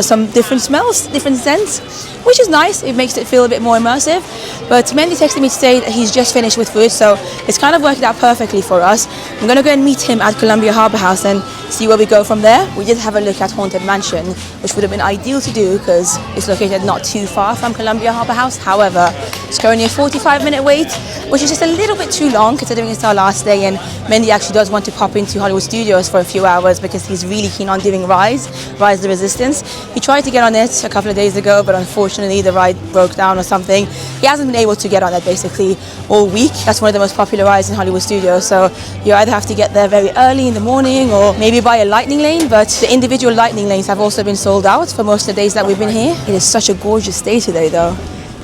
some different smells, different scents, which is nice. It makes it feel a bit more immersive. But Mendy texted me to say that he's just finished with food, so it's kind of worked out perfectly for us. I'm going to go and meet him at Columbia Harbour House and see where we go from there. We did have a look at Haunted Mansion, which would have been ideal to do because it's located not too far from Columbia Harbour House. However, it's currently a 45-minute wait, which is just a little bit too long considering it's our last day, and Mendy actually does want to pop into Hollywood Studios for a few hours because he's really keen on doing Rise the Resistance. He tried to get on it a couple of days ago, but unfortunately the ride broke down or something. He hasn't been able to get on it basically all week. That's one of the most popular rides in Hollywood Studios, so you either have to get there very early in the morning or maybe buy a lightning lane, but the individual lightning lanes have also been sold out for most of the days that we've been here. It is such a gorgeous day today though.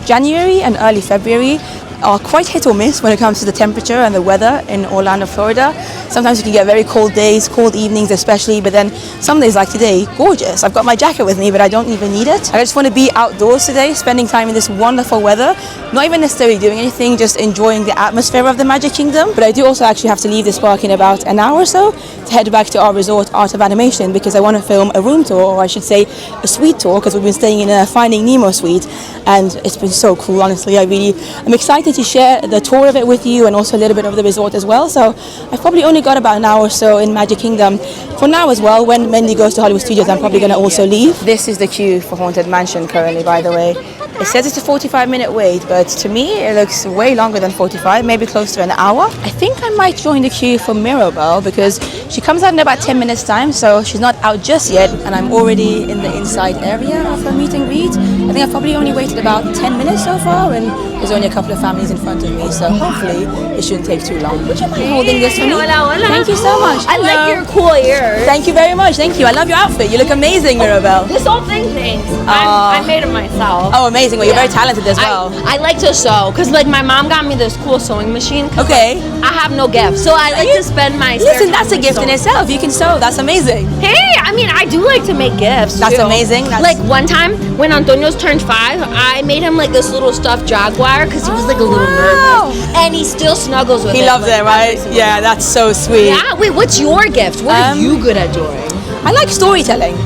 January and early February are quite hit or miss when it comes to the temperature and the weather in Orlando, Florida. Sometimes you can get very cold days, cold evenings especially, but then some days like today, gorgeous. I've got my jacket with me, but I don't even need it. I just want to be outdoors today, spending time in this wonderful weather, not even necessarily doing anything, just enjoying the atmosphere of the Magic Kingdom. But I do also actually have to leave this park in about an hour or so to head back to our resort, Art of Animation, because I want to film a room tour, or I should say a suite tour, because we've been staying in a Finding Nemo suite, and it's been so cool, honestly. I'm excited to share the tour of it with you and also a little bit of the resort as well. So I've probably only got about an hour or so in Magic Kingdom for now as well. When Mendy goes to Hollywood Studios, I'm probably going to also leave. This is the queue for Haunted Mansion currently, by the way. It says it's a 45-minute wait, but to me it looks way longer than 45, maybe close to an hour. I think I might join the queue for Mirabel because she comes out in about 10 minutes time, so she's not out just yet, and I'm already in the inside area of her meet and greet. I think I've probably only waited about 10 minutes so far, and there's only a couple of families in front of me, so hopefully it shouldn't take too long. Would you mind holding this for me? Thank you so much. I like your cool ears. Thank you very much. Thank you. I love your outfit. You look amazing, Mirabel. This whole thing, thanks. I made it myself. Oh, amazing. Well, you're very talented as well. I like to sew because like my mom got me this cool sewing machine. Okay. I have no gift, so I like to spend my spare Listen, time that's a gift in itself. You can sew. That's amazing. Hey, I mean, I do like to make gifts. That's too. amazing. Like one time when Antonio's turned 5, I made him like this little stuffed jaguar because he was like a little nervous, and he still snuggles with it. He loves it, right? Yeah, that's so sweet. Yeah. Wait, what's your gift? What are you good at doing? I like storytelling.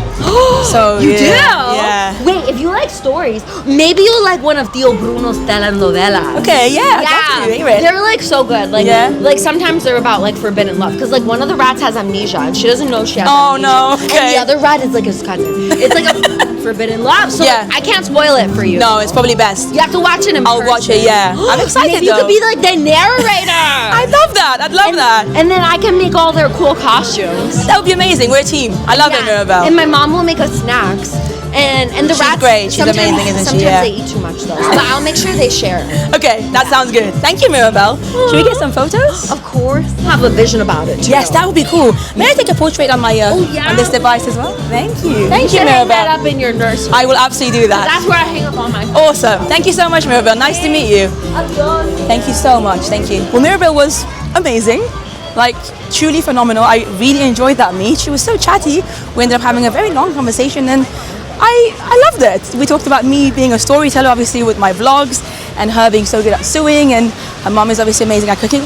So you do? Yeah. Wait, if you like stories, maybe you'll like one of Tio Bruno's telenovelas. Okay, yeah. They're like so good. Like, like sometimes they're about like forbidden love, because like one of the rats has amnesia and she doesn't know she has amnesia. No, okay. And the other rat is like his cousin. It's like a forbidden love. So like, I can't spoil it for you. No, it's probably best. You have to watch it in person. I'll watch it. Yeah, I'm excited. Maybe you could be like the narrator. I love that. I'd love that. And then I can make all their cool costumes. That would be amazing. We're a team. I love it, Mirabel. And my mom will make us snacks. And the She's rats, great. She's amazing, isn't she? Sometimes they eat too much though. But I'll make sure they share. Okay, that sounds good. Thank you, Mirabel. Should we get some photos? Of course. Have a vision about it too. Yes, that would be cool. May I take a portrait on my on this device as well? Thank you. Thank you, hang Mirabel. that up in your nursery. I will absolutely do that. That's where I hang up all my photos. Awesome. Thank you so much, Mirabel. Nice to meet you. Thank you so much. Thank you. Well, Mirabel was amazing. Like, truly phenomenal. I really enjoyed that meet. She was so chatty. We ended up having a very long conversation, and I loved it. We talked about me being a storyteller, obviously, with my vlogs, and her being so good at sewing, and her mom is obviously amazing at cooking.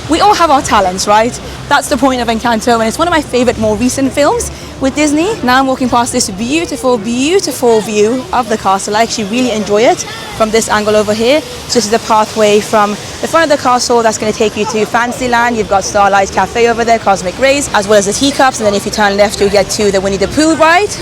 We all have our talents, right? That's the point of Encanto, and it's one of my favorite more recent films with Disney. Now I'm walking past this beautiful, beautiful view of the castle. I actually really enjoy it from this angle over here. So this is the pathway from the front of the castle that's going to take you to Fantasyland. You've got Starlight Cafe over there, Cosmic Rays, as well as the teacups, and then if you turn left, you'll get to the Winnie the Pooh ride.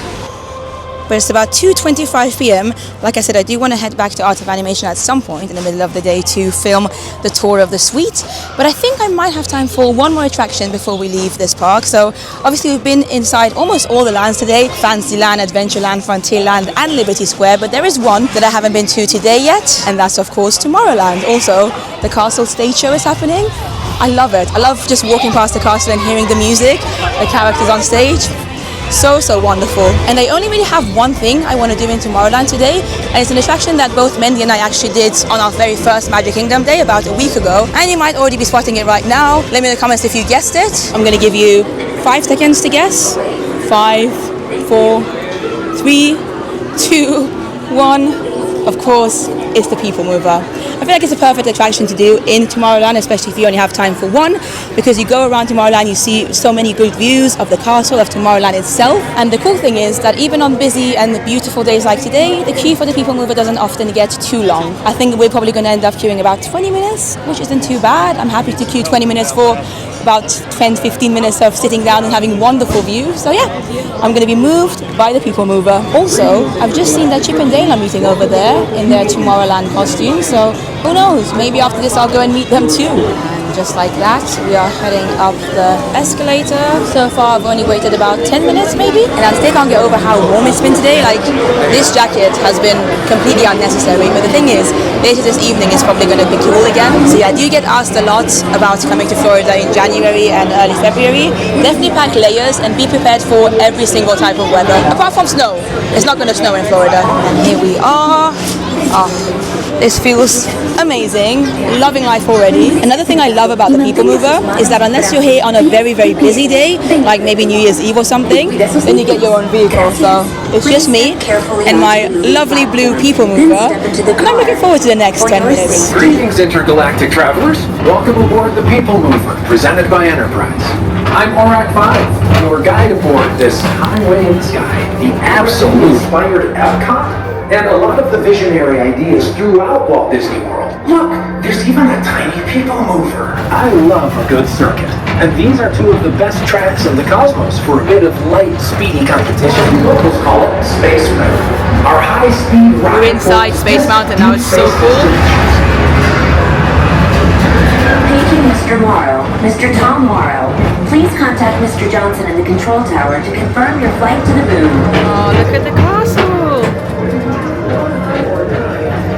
but it's about 2:25 p.m. Like I said, I do want to head back to Art of Animation at some point in the middle of the day to film the tour of the suite, but I think I might have time for one more attraction before we leave this park. So obviously we've been inside almost all the lands today, Fantasyland, Adventureland, Frontierland and Liberty Square, but there is one that I haven't been to today yet, and that's of course Tomorrowland. Also, the castle stage show is happening. I love it. I love just walking past the castle and hearing the music, the characters on stage. So wonderful. And I only really have one thing I want to do in Tomorrowland today, and it's an attraction that both Mendy and I actually did on our very first Magic Kingdom day about a week ago, and you might already be spotting it right now. Let me know in the comments if you guessed it. I'm going to give you 5 seconds to guess. 5, 4, 3, 2, 1. Of course, it's the People Mover. I feel like it's a perfect attraction to do in Tomorrowland, especially if you only have time for one, because you go around Tomorrowland, you see so many good views of the castle, of Tomorrowland itself. And the cool thing is that even on busy and beautiful days like today, the queue for the People Mover doesn't often get too long. I think we're probably going to end up queuing about 20 minutes, which isn't too bad. I'm happy to queue 20 minutes for about 10-15 minutes of sitting down and having wonderful views. So yeah, I'm going to be moved by the People Mover. Also, I've just seen that Chip and Dale are meeting over there in their Tomorrowland costumes, so who knows, maybe after this I'll go and meet them too. And just like that, we are heading up the escalator. So far I've only waited about 10 minutes maybe, and I still can't get over how warm it's been today. Like, this jacket has been completely unnecessary, but the thing is, later this evening it's probably going to be cool again. So yeah, I do get asked a lot about coming to Florida in January and early February. Definitely pack layers and be prepared for every single type of weather, apart from snow. It's not going to snow in Florida. And here we are. This feels amazing. Loving life already. Another thing I love about the People Mover is that unless you're here on a very, very busy day, like maybe New Year's Eve or something, then you get your own vehicle. So it's just me and my lovely blue People Mover, and I'm looking forward to the next 10 minutes. Greetings, intergalactic travelers. Welcome aboard the People Mover, presented by Enterprise. I'm Orak 5, your guide aboard this highway in the sky, the absolute inspired Epcot, and a lot of the visionary ideas throughout Walt Disney World. Look, there's even a tiny People Mover. I love a good circuit, and these are 2 of the best tracks in the cosmos for a bit of light, speedy competition. Locals call it Space Mountain. Our high-speed ride. We're inside Space Mountain now. It's so cool. Paging Mr. Morrow, Mr. Tom Morrow. Please contact Mr. Johnson in the control tower to confirm your flight to the moon. Oh, look at the castle.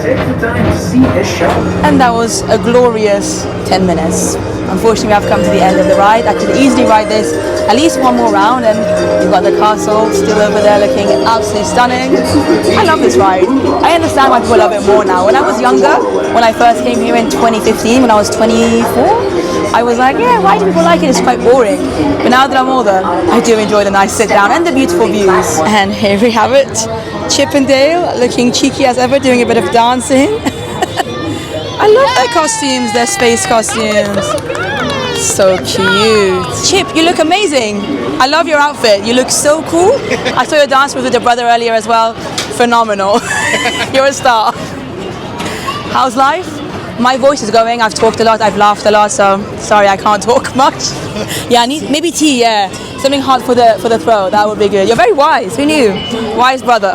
Take the time to see this show. And that was a glorious 10 minutes. Unfortunately, we have come to the end of the ride. I could easily ride this at least one more round, and you've got the castle still over there looking absolutely stunning. I love this ride. I understand why people love it more now. When I was younger, when I first came here in 2015, when I was 24, I was like, yeah, why do people like it? It's quite boring. But now that I'm older, I do enjoy the nice sit down and the beautiful views. And here we have it. Chip and Dale looking cheeky as ever, doing a bit of dancing. I love their costumes, their space costumes. So cute. Chip, you look amazing. I love your outfit. You look so cool. I saw your dance with your brother earlier as well. Phenomenal. You're a star. How's life? My voice is going. I've talked a lot. I've laughed a lot. So sorry, I can't talk much. Yeah, I need maybe tea. Yeah, something hot for the throat. That would be good. You're very wise. Who knew? Wise brother.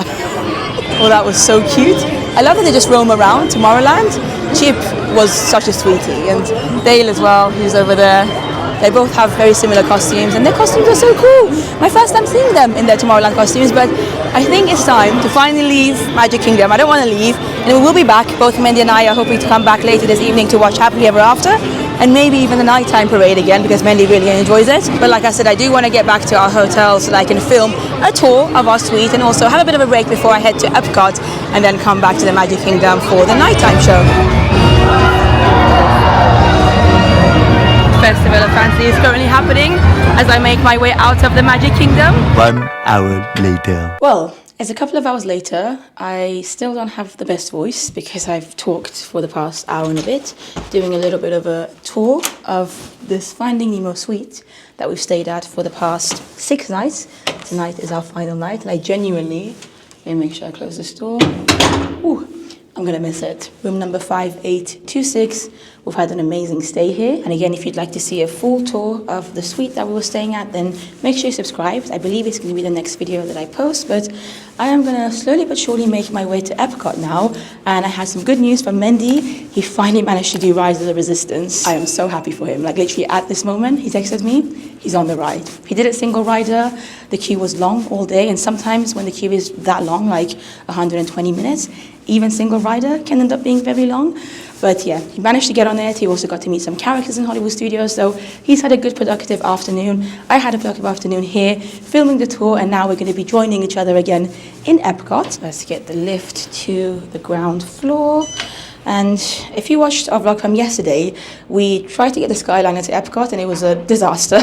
Well, that was so cute. I love that they just roam around Tomorrowland. Chip was such a sweetie, and Dale as well, who's over there. They both have very similar costumes, and their costumes are so cool. My first time seeing them in their Tomorrowland costumes, but I think it's time to finally leave Magic Kingdom. I don't want to leave, and we will be back. Both Mendy and I are hoping to come back later this evening to watch Happily Ever After, and maybe even the nighttime parade again, because Mendy really enjoys it. But like I said, I do want to get back to our hotel so that I can film a tour of our suite and also have a bit of a break before I head to Epcot and then come back to the Magic Kingdom for the nighttime show. Festival of Fantasy is currently happening as I make my way out of the Magic Kingdom. 1 hour later. Well, it's a couple of hours later. I still don't have the best voice because I've talked for the past hour and a bit, doing a little bit of a tour of this Finding Nemo suite that we've stayed at for the past 6 nights. Tonight is our final night, and I genuinely, let me make sure I close this door. Ooh, I'm gonna miss it. Room number 5826. We've had an amazing stay here. And again, if you'd like to see a full tour of the suite that we were staying at, then make sure you're subscribed. I believe it's gonna be the next video that I post, but I am gonna slowly but surely make my way to Epcot now. And I had some good news from Mendy. He finally managed to do Rise of the Resistance. I am so happy for him. Like literally at this moment, he texted me, he's on the ride. He did it single rider. The queue was long all day. And sometimes when the queue is that long, like 120 minutes, even single rider can end up being very long. But yeah, he managed to get on it. He also got to meet some characters in Hollywood Studios. So he's had a good, productive afternoon. I had a productive afternoon here, filming the tour, and now we're going to be joining each other again in Epcot. Let's get the lift to the ground floor. And if you watched our vlog from yesterday, we tried to get the Skyliner to Epcot and it was a disaster.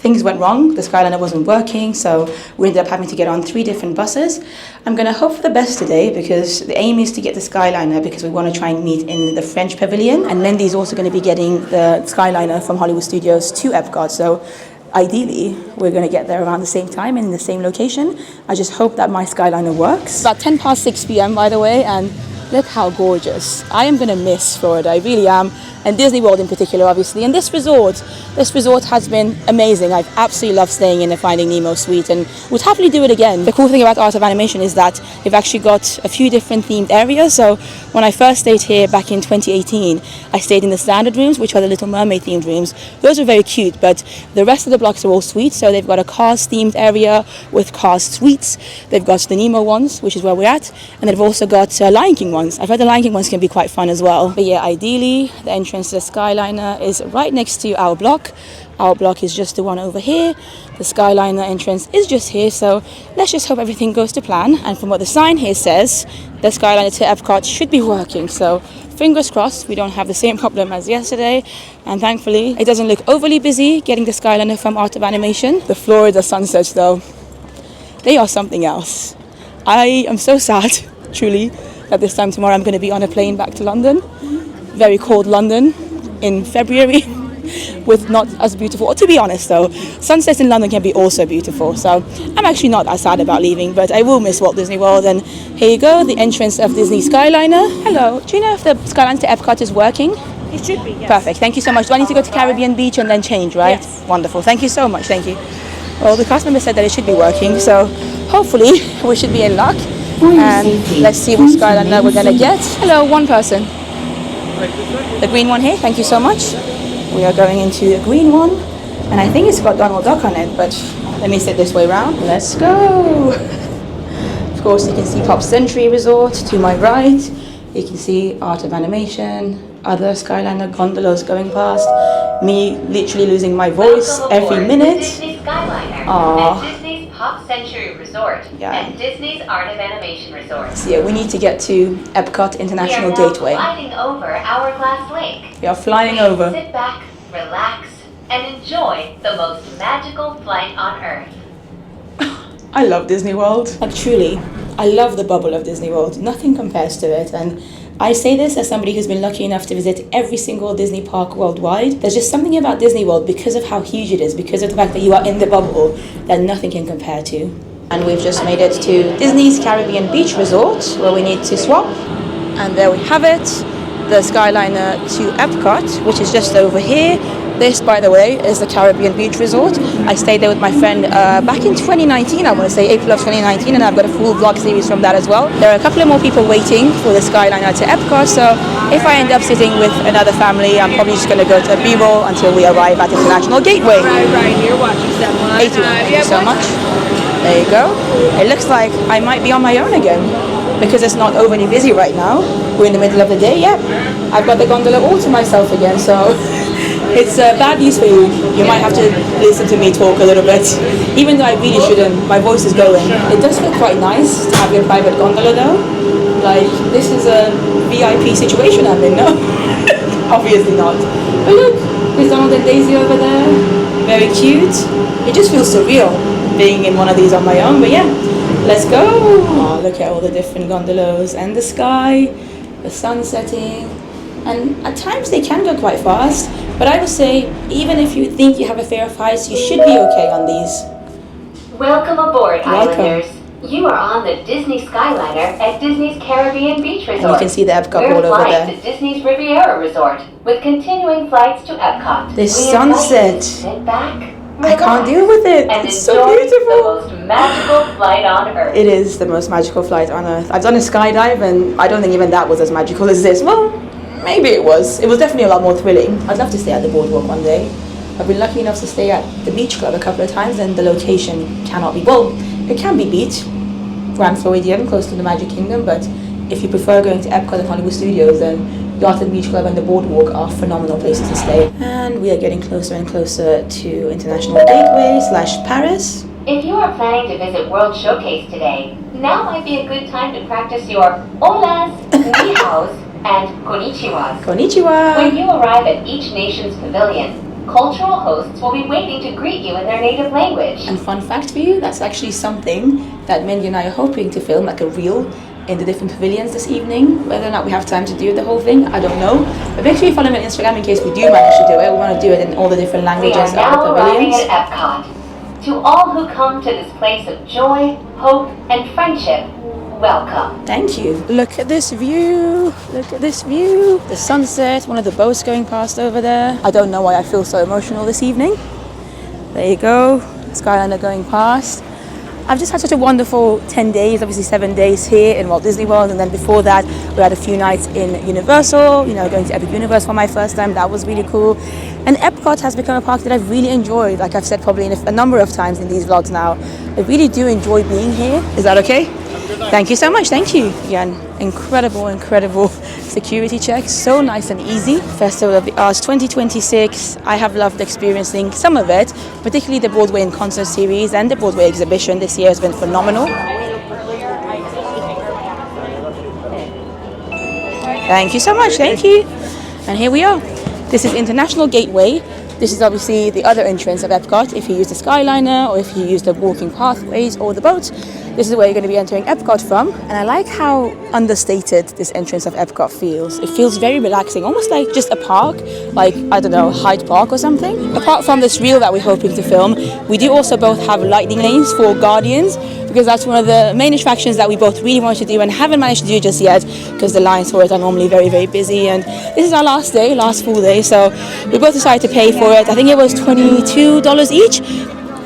Things went wrong. The Skyliner wasn't working, so we ended up having to get on 3 different buses. I'm going to hope for the best today because the aim is to get the Skyliner because we want to try and meet in the French Pavilion. And Lindy's also going to be getting the Skyliner from Hollywood Studios to Epcot. So ideally, we're going to get there around the same time and in the same location. I just hope that my Skyliner works. It's about 10 past 6 p.m. by the way, and look how gorgeous. I am going to miss Florida, I really am. And Disney World in particular, obviously. And this resort has been amazing. I've absolutely loved staying in the Finding Nemo suite and would happily do it again. The cool thing about Art of Animation is that they've actually got a few different themed areas. So when I first stayed here back in 2018, I stayed in the standard rooms, which are the Little Mermaid themed rooms. Those are very cute, but the rest of the blocks are all suites. So they've got a Cars themed area with Cars suites. They've got the Nemo ones, which is where we're at. And they've also got Lion King ones. I've heard the Lion King ones can be quite fun as well. But yeah, ideally, the entrance to the Skyliner is right next to our block. Our block is just the one over here. The Skyliner entrance is just here, so let's just hope everything goes to plan. And from what the sign here says, the Skyliner to Epcot should be working, so fingers crossed we don't have the same problem as yesterday. And thankfully, it doesn't look overly busy getting the Skyliner from Art of Animation. The Florida sunsets, though, they are something else. I am so sad, truly, that this time tomorrow I'm going to be on a plane back to London. Very cold London in February with not as beautiful, or to be honest though, sunsets in London can be also beautiful, so I'm actually not that sad about leaving, but I will miss Walt Disney World. And here you go, the entrance of Disney Skyliner. Hello, do you know if the Skyliner to Epcot is working? It should be, yes. Perfect, thank you so much. Do I need to go to Caribbean Beach and then change, right? Yes. Wonderful, thank you so much, thank you. Well, the cast member said that it should be working, so hopefully we should be in luck. And let's see which Skyliner we're gonna get. Hello, one person. The green one here, thank you so much. We are going into the green one, and I think it's got Donald Duck on it, but let me sit this way around. Let's go. Of course, you can see Pop Century Resort to my right. You can see Art of Animation, other Skyliner gondolas going past. Me literally losing my voice every minute. Disney Skyliner Aww. and Disney's Pop Century Resort and Disney's Art of Animation Resort. So yeah, we need to get to Epcot International Gateway. We are now flying over Hourglass Lake. We are flying Please over. Sit back, relax, and enjoy the most magical flight on Earth. I love Disney World. Like truly, I love the bubble of Disney World. Nothing compares to it. And I say this as somebody who's been lucky enough to visit every single Disney park worldwide. There's just something about Disney World because of how huge it is, because of the fact that you are in the bubble, that nothing can compare to. And we've just made it to Disney's Caribbean Beach Resort, where we need to swap. And there we have it, the Skyliner to Epcot, which is just over here. This, by the way, is the Caribbean Beach Resort. I stayed there with my friend back in 2019, I want to say April of 2019, and I've got a full vlog series from that as well. There are a couple of more people waiting for the Skyliner to Epcot, so if I end up sitting with another family, I'm probably just going to go to a B-roll until we arrive at International Gateway. Right, you're watching step one. 81, thank you so much. There you go. It looks like I might be on my own again, because it's not overly busy right now. We're in the middle of the day, yep. I've got the gondola all to myself again, so it's bad news for you. You might have to listen to me talk a little bit. Even though I really shouldn't, my voice is going. It does feel quite nice to have your private gondola though. Like, this is a VIP situation I'm in, no? Obviously not. But look, there's Donald and Daisy over there. Very cute. It just feels surreal being in one of these on my own, but yeah, let's go. Oh, look at all the different gondolas and the sky, the sun setting. And at times they can go quite fast, but I would say even if you think you have a fear of heights, you should be okay on these. Welcome aboard, Welcome. Islanders. You are on the Disney Skyliner at Disney's Caribbean Beach Resort. And you can see the Epcot board over there. To Disney's Riviera Resort, with continuing flights to Epcot. This sunset. Sit back, I can't deal with it. and It's so enjoy beautiful. the most magical flight on Earth. It is the most magical flight on Earth. I've done a skydive and I don't think even that was as magical as this. Well, maybe it was. It was definitely a lot more thrilling. I'd love to stay at the boardwalk one day. I've been lucky enough to stay at the beach club a couple of times and the location cannot be, well, it can be beach, Grand Floridian, close to the Magic Kingdom, but if you prefer going to Epcot and Hollywood Studios, then Yacht and Beach Club and the boardwalk are phenomenal places to stay. And we are getting closer and closer to International Gateway / Paris. If you are planning to visit World Showcase today, now might be a good time to practice your holas, ni haos, and konnichiwas. Konnichiwa! When you arrive at each nation's pavilion, cultural hosts will be waiting to greet you in their native language. And fun fact for you, that's actually something that Mindy and I are hoping to film, like a reel in the different pavilions this evening. Whether or not we have time to do the whole thing, I don't know. But make sure you follow me on Instagram in case we do manage to do it. We want to do it in all the different languages We are of the now arriving pavilions. at Epcot. To all who come to this place of joy, hope, and friendship, welcome. Thank you. Look at this view. Look at this view. The sunset, one of the boats going past over there. I don't know why I feel so emotional this evening. There you go. Skyliner going past. I've just had such a wonderful 10 days, obviously 7 days here in Walt Disney World, and then before that we had a few nights in Universal, you know, going to Epic Universe for my first time. That was really cool. And Epcot has become a park that I've really enjoyed, like I've said probably a number of times in these vlogs now. I really do enjoy being here. Is that okay? Thank you so much, thank you. Again, incredible security checks, so nice and easy. Festival of the Arts 2026, I have loved experiencing some of it, particularly the Broadway and Concert Series and the Broadway exhibition this year has been phenomenal. Thank you so much, thank you. And here we are. This is International Gateway. This is obviously the other entrance of Epcot if you use the Skyliner or if you use the walking pathways or the boats. This is where you're going to be entering Epcot from. And I like how understated this entrance of Epcot feels. It feels very relaxing, almost like just a park, like, I don't know, Hyde Park or something. Apart from this reel that we're hoping to film, we do also both have lightning lanes for Guardians, because that's one of the main attractions that we both really want to do and haven't managed to do just yet because the lines for it are normally very busy. And this is our last full day, so we both decided to pay for it. I think it was $22 each.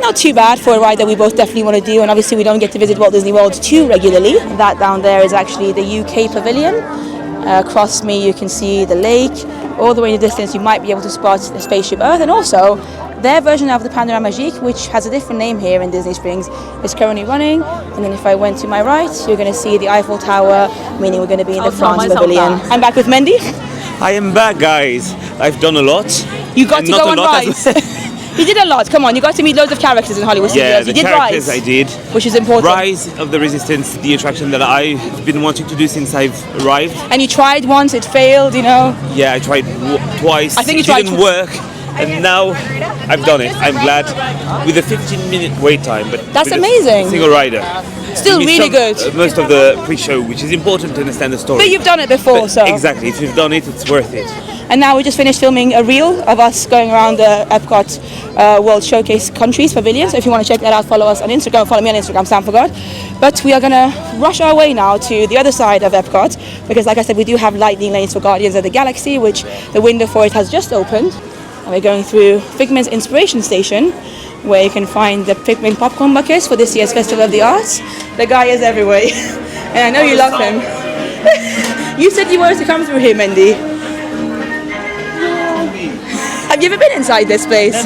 Not too bad for a ride that we both definitely want to do, and obviously we don't get to visit Walt Disney World too regularly. That down there is actually the UK pavilion. Across me you can see the lake. All the way in the distance you might be able to spot the Spaceship Earth, and also their version of the Philharmagic, which has a different name here in Disney Springs, is currently running. And then if I went to my right, you're going to see the Eiffel Tower, meaning we're going to be in the France pavilion. I'm back with Mendy. I am back, guys. I've done a lot. You got to go on rides. You did a lot. Come on, you got to meet loads of characters in Hollywood Studios. Yeah, you did characters Rise, I did. which is important. Rise of the Resistance, the attraction that I've been wanting to do since I've arrived. And you tried once, it failed, you know. Yeah, I tried twice. I think you it tried didn't work, and now I've done it. I'm glad. With a 15-minute wait time, but That's with amazing. A single rider. Still You miss really good. Most of the pre-show, which is important to understand the story. But you've done it before, so. Exactly. If you've done it, it's worth it. And now we just finished filming a reel of us going around the Epcot World Showcase countries pavilion. So if you want to check that out, follow us on Instagram. Follow me on Instagram, Sam Forgot. But we are going to rush our way now to the other side of Epcot, because like I said, we do have lightning lanes for Guardians of the Galaxy, which the window for it has just opened. And we're going through Figment's Inspiration Station, where you can find the Figment popcorn buckets for this year's Festival of the Arts. The guy is everywhere. And I know you love him. You said you wanted to come through here, Mendy. Have you ever been inside this place?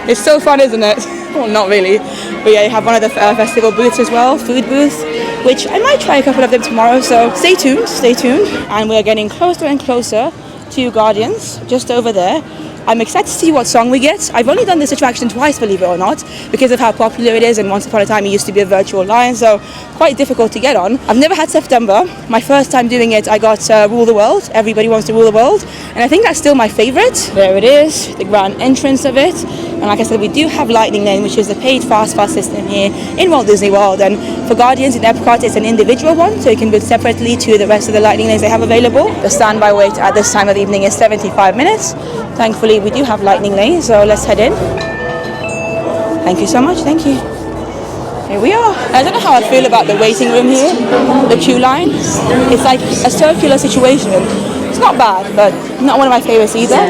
It's so fun, isn't it? Well, not really. But yeah, you have one of the festival booths as well, food booths, which I might try a couple of them tomorrow, so stay tuned. And we're getting closer and closer to Guardians, just over there. I'm excited to see what song we get. I've only done this attraction twice, believe it or not, because of how popular it is, and once upon a time it used to be a virtual line, so quite difficult to get on. I've never had September. My first time doing it, I got Rule the World. Everybody Wants to Rule the World, and I think that's still my favorite. There it is, the grand entrance of it. And like I said, we do have Lightning Lane, which is the paid fast pass system here in Walt Disney World, and for Guardians in Epcot it's an individual one, so you can bid separately to the rest of the Lightning Lanes they have available. The standby wait at this time of the evening is 75 minutes. Thankfully we do have Lightning Lane, so let's head in. Thank you so much, thank you. Here we are. I don't know how I feel about the waiting room here, the queue line. It's like a circular situation. It's not bad, but not one of my favorites either.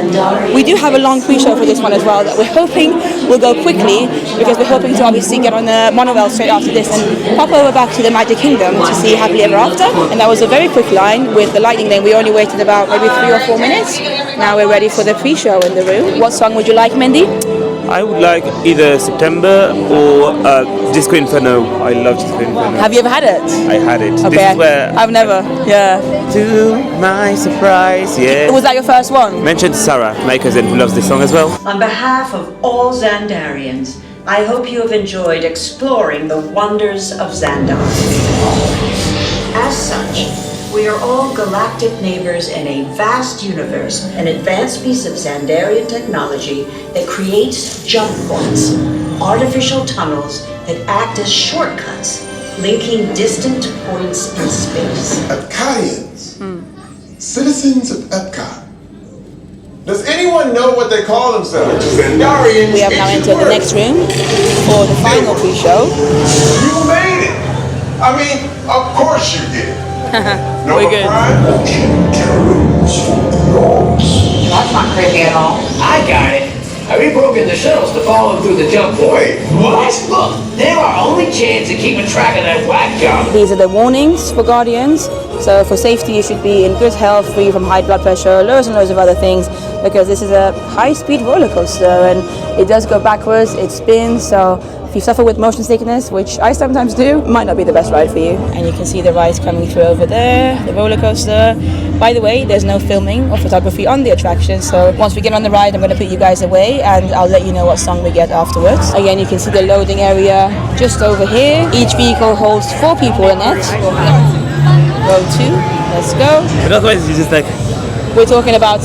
We do have a long pre-show for this one as well that we're hoping will go quickly because we're hoping to obviously get on the Monorail straight after this and pop over back to the Magic Kingdom to see Happily Ever After. And that was a very quick line with the lightning lane. We only waited about maybe 3 or 4 minutes. Now we're ready for the pre-show in the room. What song would you like, Mendy? I would like either September or Disco Inferno. I love Disco Inferno. Have you ever had it? I had it. Okay, This is where I've never. Yeah. To my surprise, yeah. Was that your first one? Mention Sarah, my cousin, who loves this song as well. On behalf of all Xandarians, I hope you have enjoyed exploring the wonders of Xandar. As such, we are all galactic neighbors in a vast universe, an advanced piece of Xandarian technology that creates jump points, artificial tunnels that act as shortcuts, linking distant points in space. Epcotians, citizens of Epcot. Does anyone know what they call themselves? Xandarians. We have now entered the next room for the final pre-show. You made it! I mean, of course you did. No We're good. That's not creepy at all. I got it. I reprogrammed the shuttles to follow through the jump point. Wait, what? Look, they're our only chance of keeping track of that whack jump. These are the warnings for Guardians. So for safety, you should be in good health, free from high blood pressure, loads and loads of other things, because this is a high-speed roller coaster and it does go backwards, it spins, so if you suffer with motion sickness, which I sometimes do, it might not be the best ride for you. And you can see the rides coming through over there, the roller coaster. By the way, there's no filming or photography on the attraction, so once we get on the ride, I'm going to put you guys away and I'll let you know what song we get afterwards. Again, you can see the loading area just over here. Each vehicle holds 4 people in it. Row 2, let's go. But otherwise, it's just like... We're talking about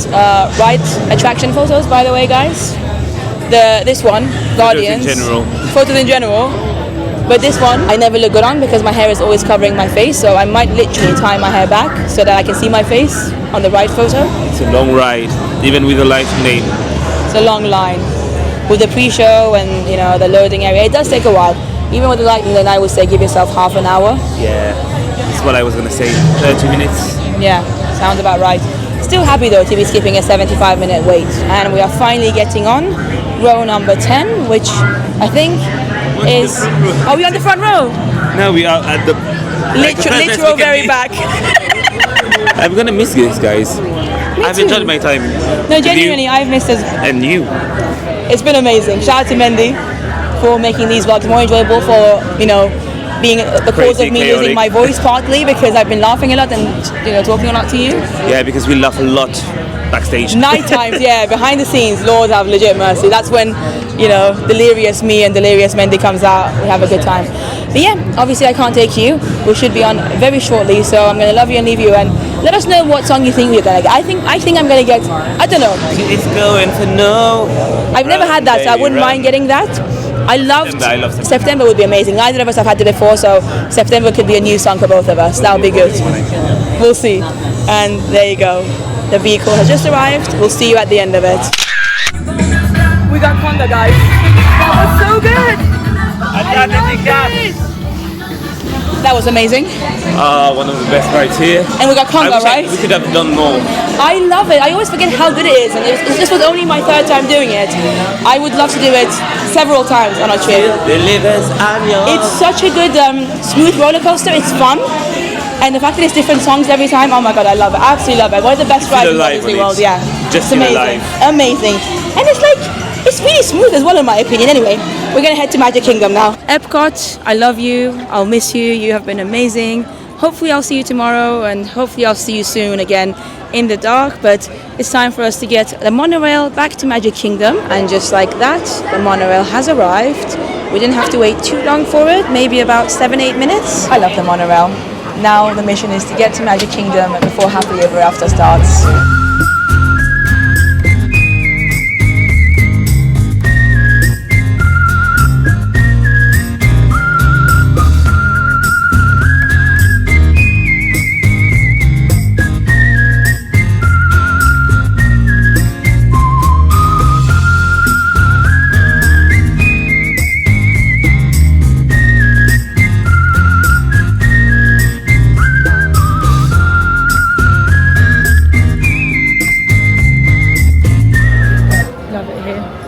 ride attraction photos, by the way, guys. This one, Guardians. Photos in general. But this one, I never look good on because my hair is always covering my face, so I might literally tie my hair back so that I can see my face on the ride photo. It's a long ride, even with a lightning lane. It's a long line. With the pre-show and, you know, the loading area, it does take a while. Even with the lightning lane, I would say give yourself half an hour. Yeah, that's what I was going to say, 30 minutes. Yeah, sounds about right. Still happy though to be skipping a 75-minute wait. And we are finally getting on row number 10, which I think is... Are we on the front row? No, we are at the... Literal very back. I'm going to miss this, guys. I've enjoyed my time. No, genuinely, I've missed it. And you. It's been amazing. Shout out to Mendy for making these vlogs more enjoyable, for, you know, being the cause of me losing my voice partly because I've been laughing a lot and, you know, talking a lot to you. Yeah, because we laugh a lot backstage. Night times, yeah, behind the scenes, Lord have legit mercy. That's when, you know, delirious me and delirious Mendy comes out. We have a good time. But yeah, obviously I can't take you. We should be on very shortly, so I'm going to love you and leave you. And let us know what song you think we're going to get. I think I'm going to get, I don't know. It's going for no. I've never had that, so I wouldn't mind getting that. I love September. September would be amazing. Neither of us have had it before, so September could be a new song for both of us. That would be good. We'll see. And there you go. The vehicle has just arrived. We'll see you at the end of it. We got Conga, guys. That was so good. That was amazing. One of the best rides here. And we got Conga, right? We could have done more. I love it. I always forget how good it is. And this was only my 3rd time doing it. I would love to do it several times on our trip. It's such a good, smooth roller coaster. It's fun. And the fact that it's different songs every time, oh my god, I love it. I absolutely love it. One of the best rides in Walt Disney World, yeah. Just it's amazing. Amazing. And it's like, it's really smooth as well in my opinion. Anyway, we're going to head to Magic Kingdom now. Epcot, I love you. I'll miss you. You have been amazing. Hopefully I'll see you tomorrow and hopefully I'll see you soon again in the dark. But it's time for us to get the monorail back to Magic Kingdom. And just like that, the monorail has arrived. We didn't have to wait too long for it, maybe about 7-8 minutes. I love the monorail. Now the mission is to get to Magic Kingdom before Happily Ever After starts.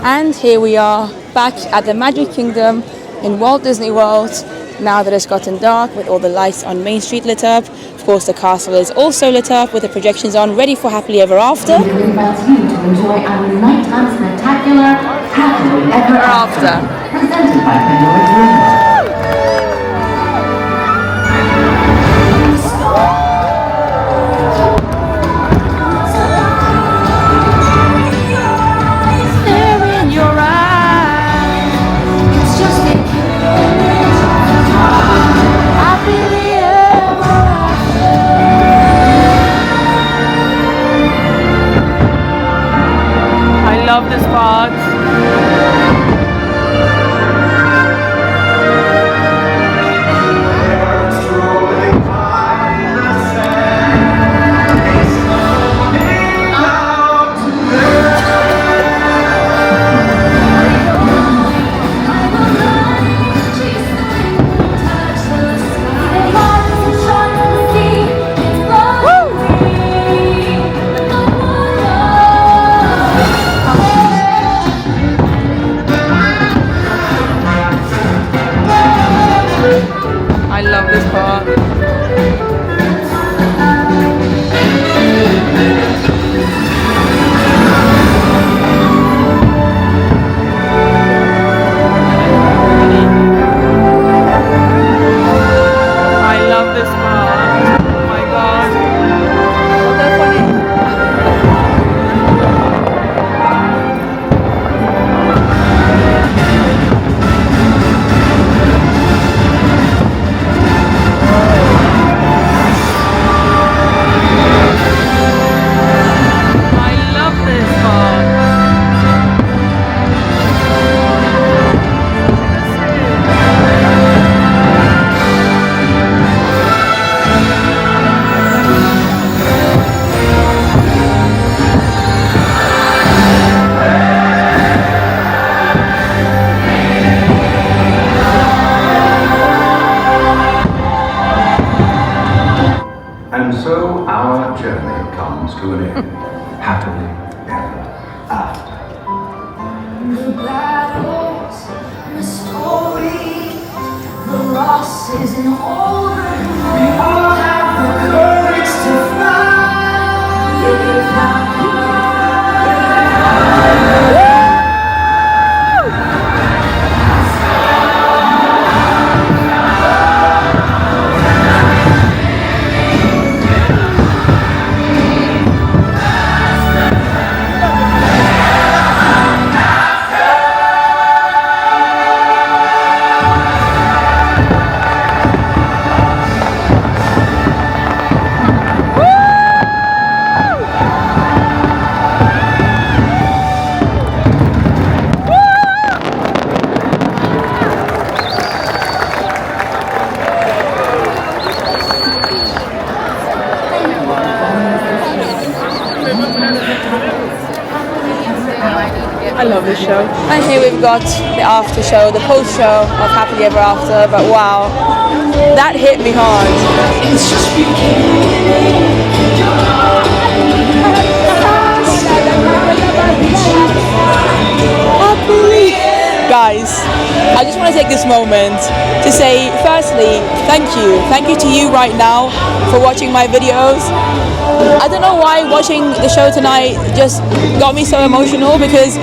And here we are back at the Magic Kingdom in Walt Disney World. Now that it's gotten dark with all the lights on Main Street lit up. Of course, the castle is also lit up with the projections on, ready for Happily Ever After. We invite you to enjoy our nighttime spectacular Happily Ever After, presented by Pandora. I love this part. I love this part. I love this part. Oh my god. Oh, that's funny. And so our journey comes to an end. Happily ever after. The battles, the stories, the losses, and all the we all have the courage to fly. You can fly. I love this show. And here we've got the after show, the post show of Happily Ever After, but wow, that hit me hard. It's just Guys, I just want to take this moment to say, firstly, thank you. Thank you to you right now for watching my videos. I don't know why watching the show tonight just got me so emotional, because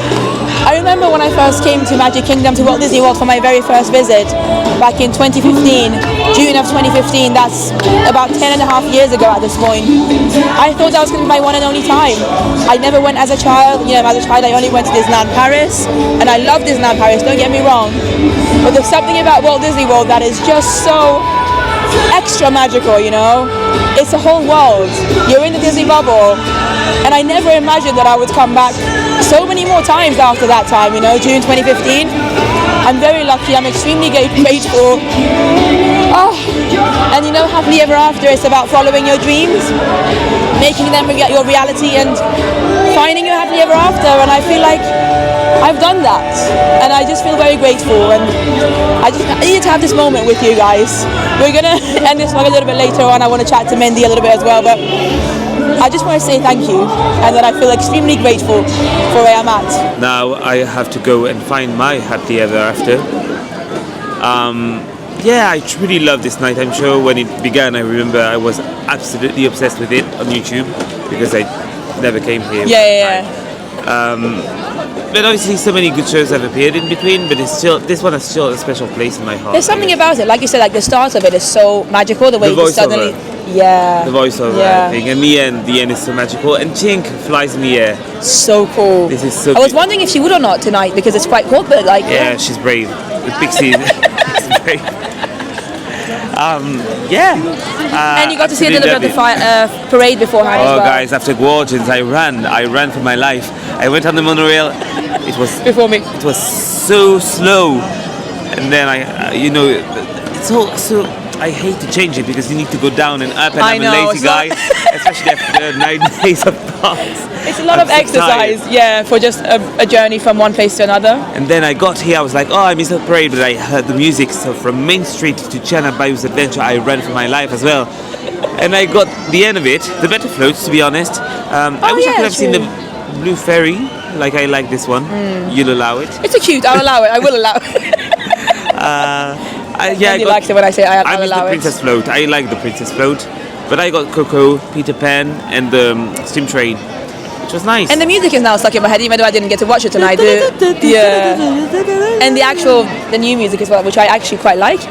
I remember when I first came to Magic Kingdom, to Walt Disney World for my very first visit back in 2015, June of 2015, that's about 10.5 years ago at this point. I thought that was going to be my one and only time. I never went as a child. You know, as a child I only went to Disneyland Paris, and I love Disneyland Paris, don't get me wrong, but there's something about Walt Disney World that is just so extra magical, you know? It's a whole world. You're in the Disney bubble, and I never imagined that I would come back so many more times after that time, you know, June 2015. I'm very lucky, I'm extremely grateful. Oh, and you know, Happily Ever After is about following your dreams, making them your reality, and finding your happily ever after, and I feel like I've done that, and I just feel very grateful, and I needed to have this moment with you guys. We're gonna end this vlog a little bit later on. I want to chat to Mindy a little bit as well, but I just want to say thank you, and that I feel extremely grateful for where I'm at. Now I have to go and find my happily ever after. Yeah, I truly love this night. I'm sure when it began, I remember I was absolutely obsessed with it on YouTube because I never came here. Yeah. But obviously, so many good shows have appeared in between. But it's still, this one has still a special place in my heart. There's something about it, like you said, like the start of it is so magical. The way you suddenly, the voiceover, I think, and the end is so magical. And Chink flies in the air. So cool. This is so. I was wondering if she would or not tonight because it's quite cold, but like. Yeah, she's brave. The Pixie is brave. And you got to see a little bit of the parade beforehand as well. Guys, after Gorgeons, I ran for my life. I went on the monorail. It was before me. It was so slow, and then it's all so. I hate to change it because you need to go down and up, and I'm a lazy guy, especially after 9 days of parks. It's a lot of exercise, for just a journey from one place to another. And then I got here, I was like, I missed the parade, but I heard the music, so from Main Street to China Bayou's Adventure, I ran for my life as well. And I got the end of it, the better floats, to be honest. I wish I could have seen the Blue Ferry, like I like this one. You'll allow it? It's cute, I'll allow it, I will allow it. I likes it when I say I'll allow the Princess Float. I like the Princess Float, but I got Coco, Peter Pan, and the Steam Train, which was nice. And the music is now stuck in my head, even though I didn't get to watch it tonight. And the new music as well, which I actually quite like.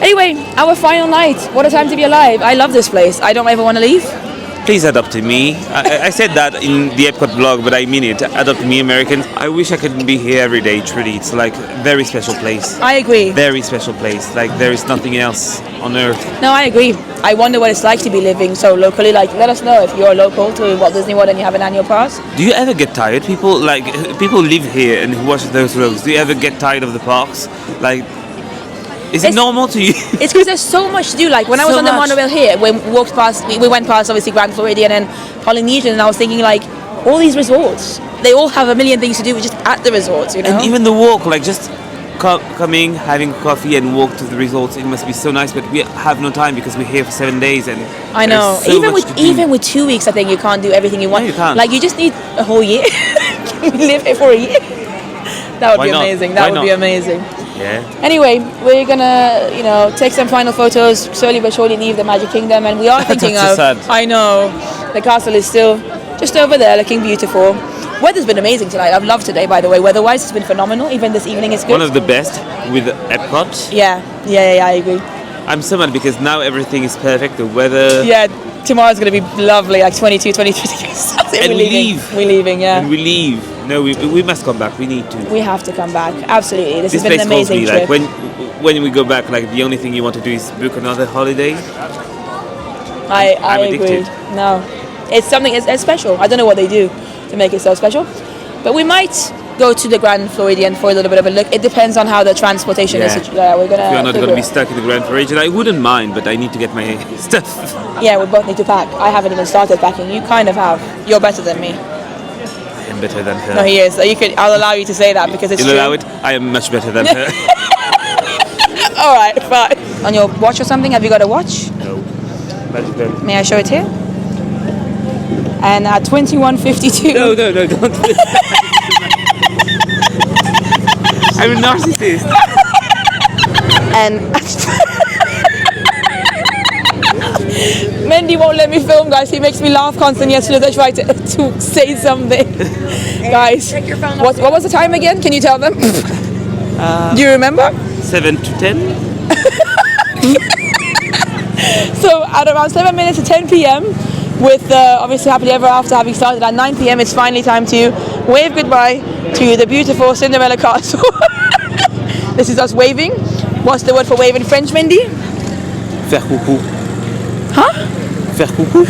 Anyway, our final night. What a time to be alive! I love this place. I don't ever want to leave. Please adopt me. I said that in the Epcot vlog, but I mean it. Adopt me, Americans. I wish I could be here every day, truly. It's like a very special place. I agree. Very special place. Like there is nothing else on earth. No, I agree. I wonder what it's like to be living so locally. Like, let us know if you're local to Walt Disney World and you have an annual pass. Do you ever get tired? People live here and watch those roads. Do you ever get tired of the parks? Like, is it normal to you? It's because there's so much to do. Like when I was on the monorail here, we went past obviously Grand Floridian and Polynesian, and I was thinking like, all these resorts, they all have a million things to do just at the resorts, you know? And even the walk, like just coming, having coffee and walk to the resorts, it must be so nice, but we have no time because we're here for 7 days and I know. So even with 2 weeks, I think you can't do everything you want. No, you can't. Like you just need a whole year. Can we live here for a year? That would be amazing. That would be amazing. Yeah. Anyway, we're gonna, take some final photos, slowly but surely leave the Magic Kingdom, and we are thinking That's so sad. I know, the castle is still just over there, looking beautiful. Weather's been amazing tonight. I've loved today, by the way. Weather-wise, it's been phenomenal. Even this evening is good. One of the best with Epcot. Yeah, I agree. I'm so mad because now everything is perfect. The weather. Yeah, tomorrow's gonna be lovely, like 22, 23 degrees. And we leave. We're leaving, yeah. And we leave. No, we must come back. We need to. We have to come back. Absolutely. This has been place an amazing calls me, trip. Like when we go back, like the only thing you want to do is book another holiday. I agree. addicted. No, it's something. It's special. I don't know what they do to make it so special, but we might go to the Grand Floridian for a little bit of a look. It depends on how the transportation is. We're gonna. You're not going to be stuck in the Grand Floridian. I wouldn't mind, but I need to get my stuff. Yeah, we both need to pack. I haven't even started packing. You kind of have. You're better than me. I am better than her. No, he is. So I'll allow you to say that because it's You'll true. allow it? I am much better than her. All right, fine. On your watch or something? Have you got a watch? No. Magic. May I show it here? And at 21:52. No, don't. I'm a narcissist. And Mendy won't let me film, guys. He makes me laugh constantly as soon as I try to say something. Guys, check your phone. What was the time again? Can you tell them? Do you remember? 7 to 10. So at around 7 minutes to 10 p.m. with obviously Happily Ever After having started at 9 p.m. it's finally time to wave goodbye to the beautiful Cinderella castle. This is us waving. What's the word for wave in French, Mendy? Faire coucou. Huh? Faire coucou.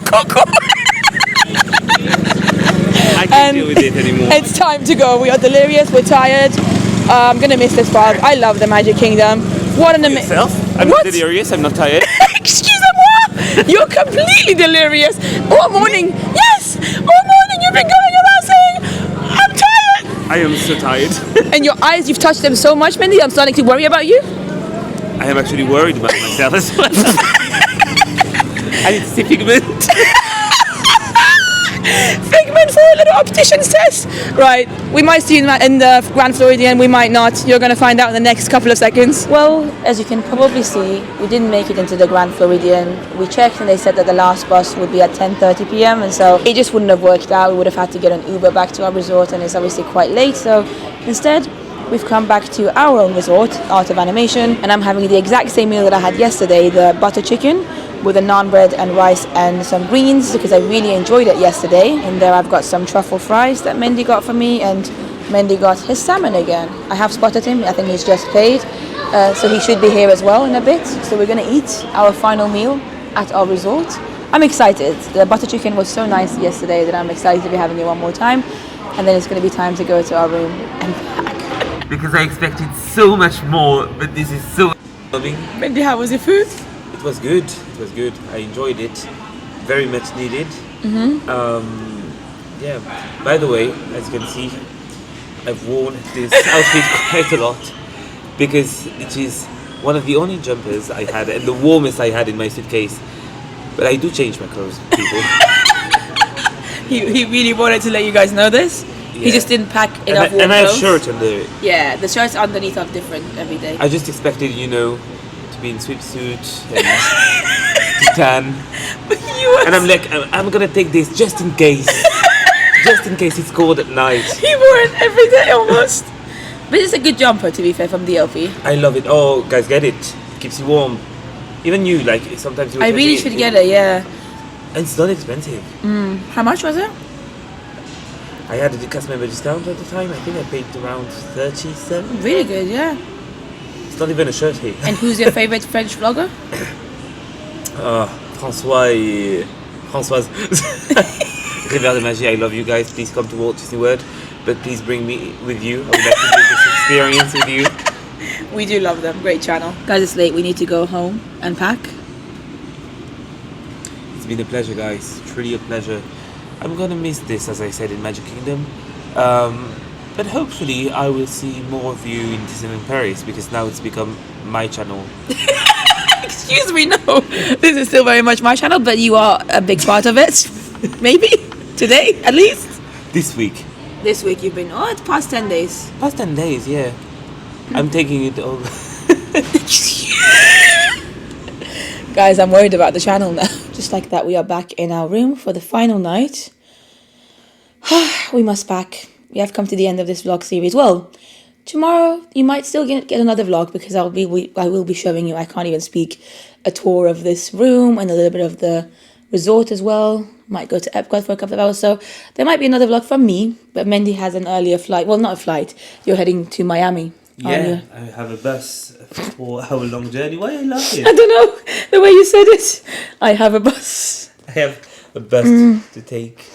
Coucou. I can't deal with it anymore. It's time to go. We are delirious. We're tired. I'm gonna miss this park. I love the Magic Kingdom. What an amazing. I'm not delirious. I'm not tired. Excusez-moi. You're completely delirious. All morning. Yes. All morning you've been going around saying, "I'm tired." I am so tired. And your eyes, you've touched them so much, Mendy. I'm starting to worry about you. I am actually worried about myself as well. I need to see pigment. a little optician says. Right, we might see you in the Grand Floridian, we might not. You're going to find out in the next couple of seconds. Well, as you can probably see, we didn't make it into the Grand Floridian. We checked and they said that the last bus would be at 10:30 p.m. and so it just wouldn't have worked out. We would have had to get an Uber back to our resort and it's obviously quite late. So instead, we've come back to our own resort, Art of Animation, and I'm having the exact same meal that I had yesterday, the butter chicken with a naan bread and rice and some greens because I really enjoyed it yesterday. And there I've got some truffle fries that Mendy got for me and Mendy got his salmon again. I have spotted him, I think he's just paid, so he should be here as well in a bit. So we're going to eat our final meal at our resort. I'm excited. The butter chicken was so nice yesterday that I'm excited to be having it one more time. And then it's going to be time to go to our room and pack. Because I expected so much more, but this is so loving. Mendy, how was your food? It was good. It was good. I enjoyed it. Very much needed. Yeah. By the way, as you can see, I've worn this outfit quite a lot because it is one of the only jumpers I had and the warmest I had in my suitcase. But I do change my clothes, people. He really wanted to let you guys know this. Yeah. He just didn't pack enough warm clothes. And I have shirt under it. Yeah, the shirts underneath are different every day. I just expected, you know, to be in swimsuit and to tan. And I'm like, I'm gonna take this just in case. Just in case it's cold at night. He wore it every day almost. But it's a good jumper, to be fair, from DLP. I love it. Oh, guys, get it. Keeps you warm. Even you, like, sometimes you... I really should get it, yeah. And it's not expensive. How much was it? I had a cast member discount at the time. I think I paid around 37. Really good, yeah. It's not even a shirt here. And who's your favorite French vlogger? Françoise. Rivière de Magie, I love you guys. Please come to Walt Disney World. But please bring me with you. I would like to do this experience with you. We do love them. Great channel. Guys, it's late. We need to go home and pack. It's been a pleasure, guys. Truly a pleasure. I'm gonna miss this, as I said, in Magic Kingdom. But hopefully I will see more of you in Disneyland Paris because now it's become my channel. Excuse me, no. This is still very much my channel, but you are a big part of it. Maybe. Today, at least. This week. This week you've been, it's past 10 days. Past 10 days, yeah. I'm taking it all. Guys, I'm worried about the channel now. Just like that, we are back in our room for the final night. We must pack. We have come to the end of this vlog series. Well, tomorrow you might still get another vlog because I will be showing you, I can't even speak, a tour of this room and a little bit of the resort as well. Might go to Epcot for a couple of hours, so there might be another vlog from me, but Mendy has an earlier flight. Well, not a flight. You're heading to Miami. Yeah, I have a bus, a 4-hour-long journey. Why I love it? I don't know, the way you said it. I have a bus. I have a bus to take.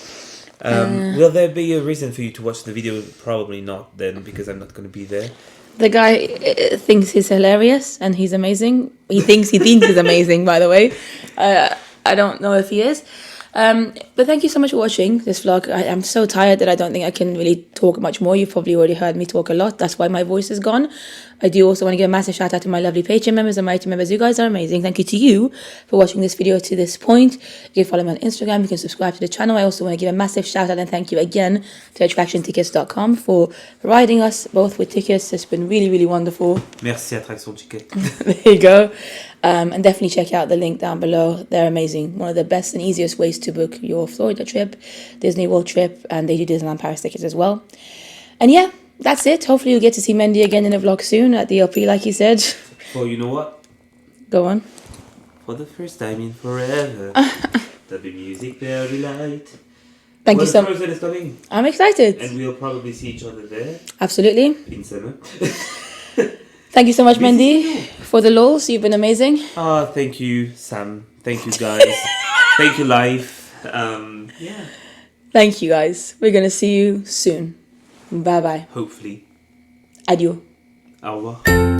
Will there be a reason for you to watch the video? Probably not then, because I'm not going to be there. The guy thinks he's hilarious and he's amazing. He thinks he's amazing, by the way. I don't know if he is. But thank you so much for watching this vlog. I'm so tired that I don't think I can really talk much more. You've probably already heard me talk a lot. That's why my voice is gone. I do also want to give a massive shout out to my lovely Patreon members and my YouTube members. You guys are amazing. Thank you to you for watching this video to this point. You can follow me on Instagram. You can subscribe to the channel. I also want to give a massive shout out and thank you again to attractiontickets.com for providing us both with tickets. It's been really, really wonderful. Merci Attraction Ticket. There you go. And definitely check out the link down below. They're amazing. One of the best and easiest ways to book your Florida trip, Disney World trip, and they do Disneyland Paris tickets as well. And yeah, that's it. Hopefully you'll get to see Mendy again in a vlog soon at the LP, like he said. Well, you know what? Go on. For the first time in forever, there'll be music, there'll be light. Thank you so much. I'm excited. And we'll probably see each other there. Absolutely. In summer. Thank you so much, Mendy, for the lols. You've been amazing. Thank you, Sam. Thank you, guys. Thank you, life. Yeah. Thank you, guys. We're going to see you soon. Bye-bye. Hopefully. Adieu. Au revoir.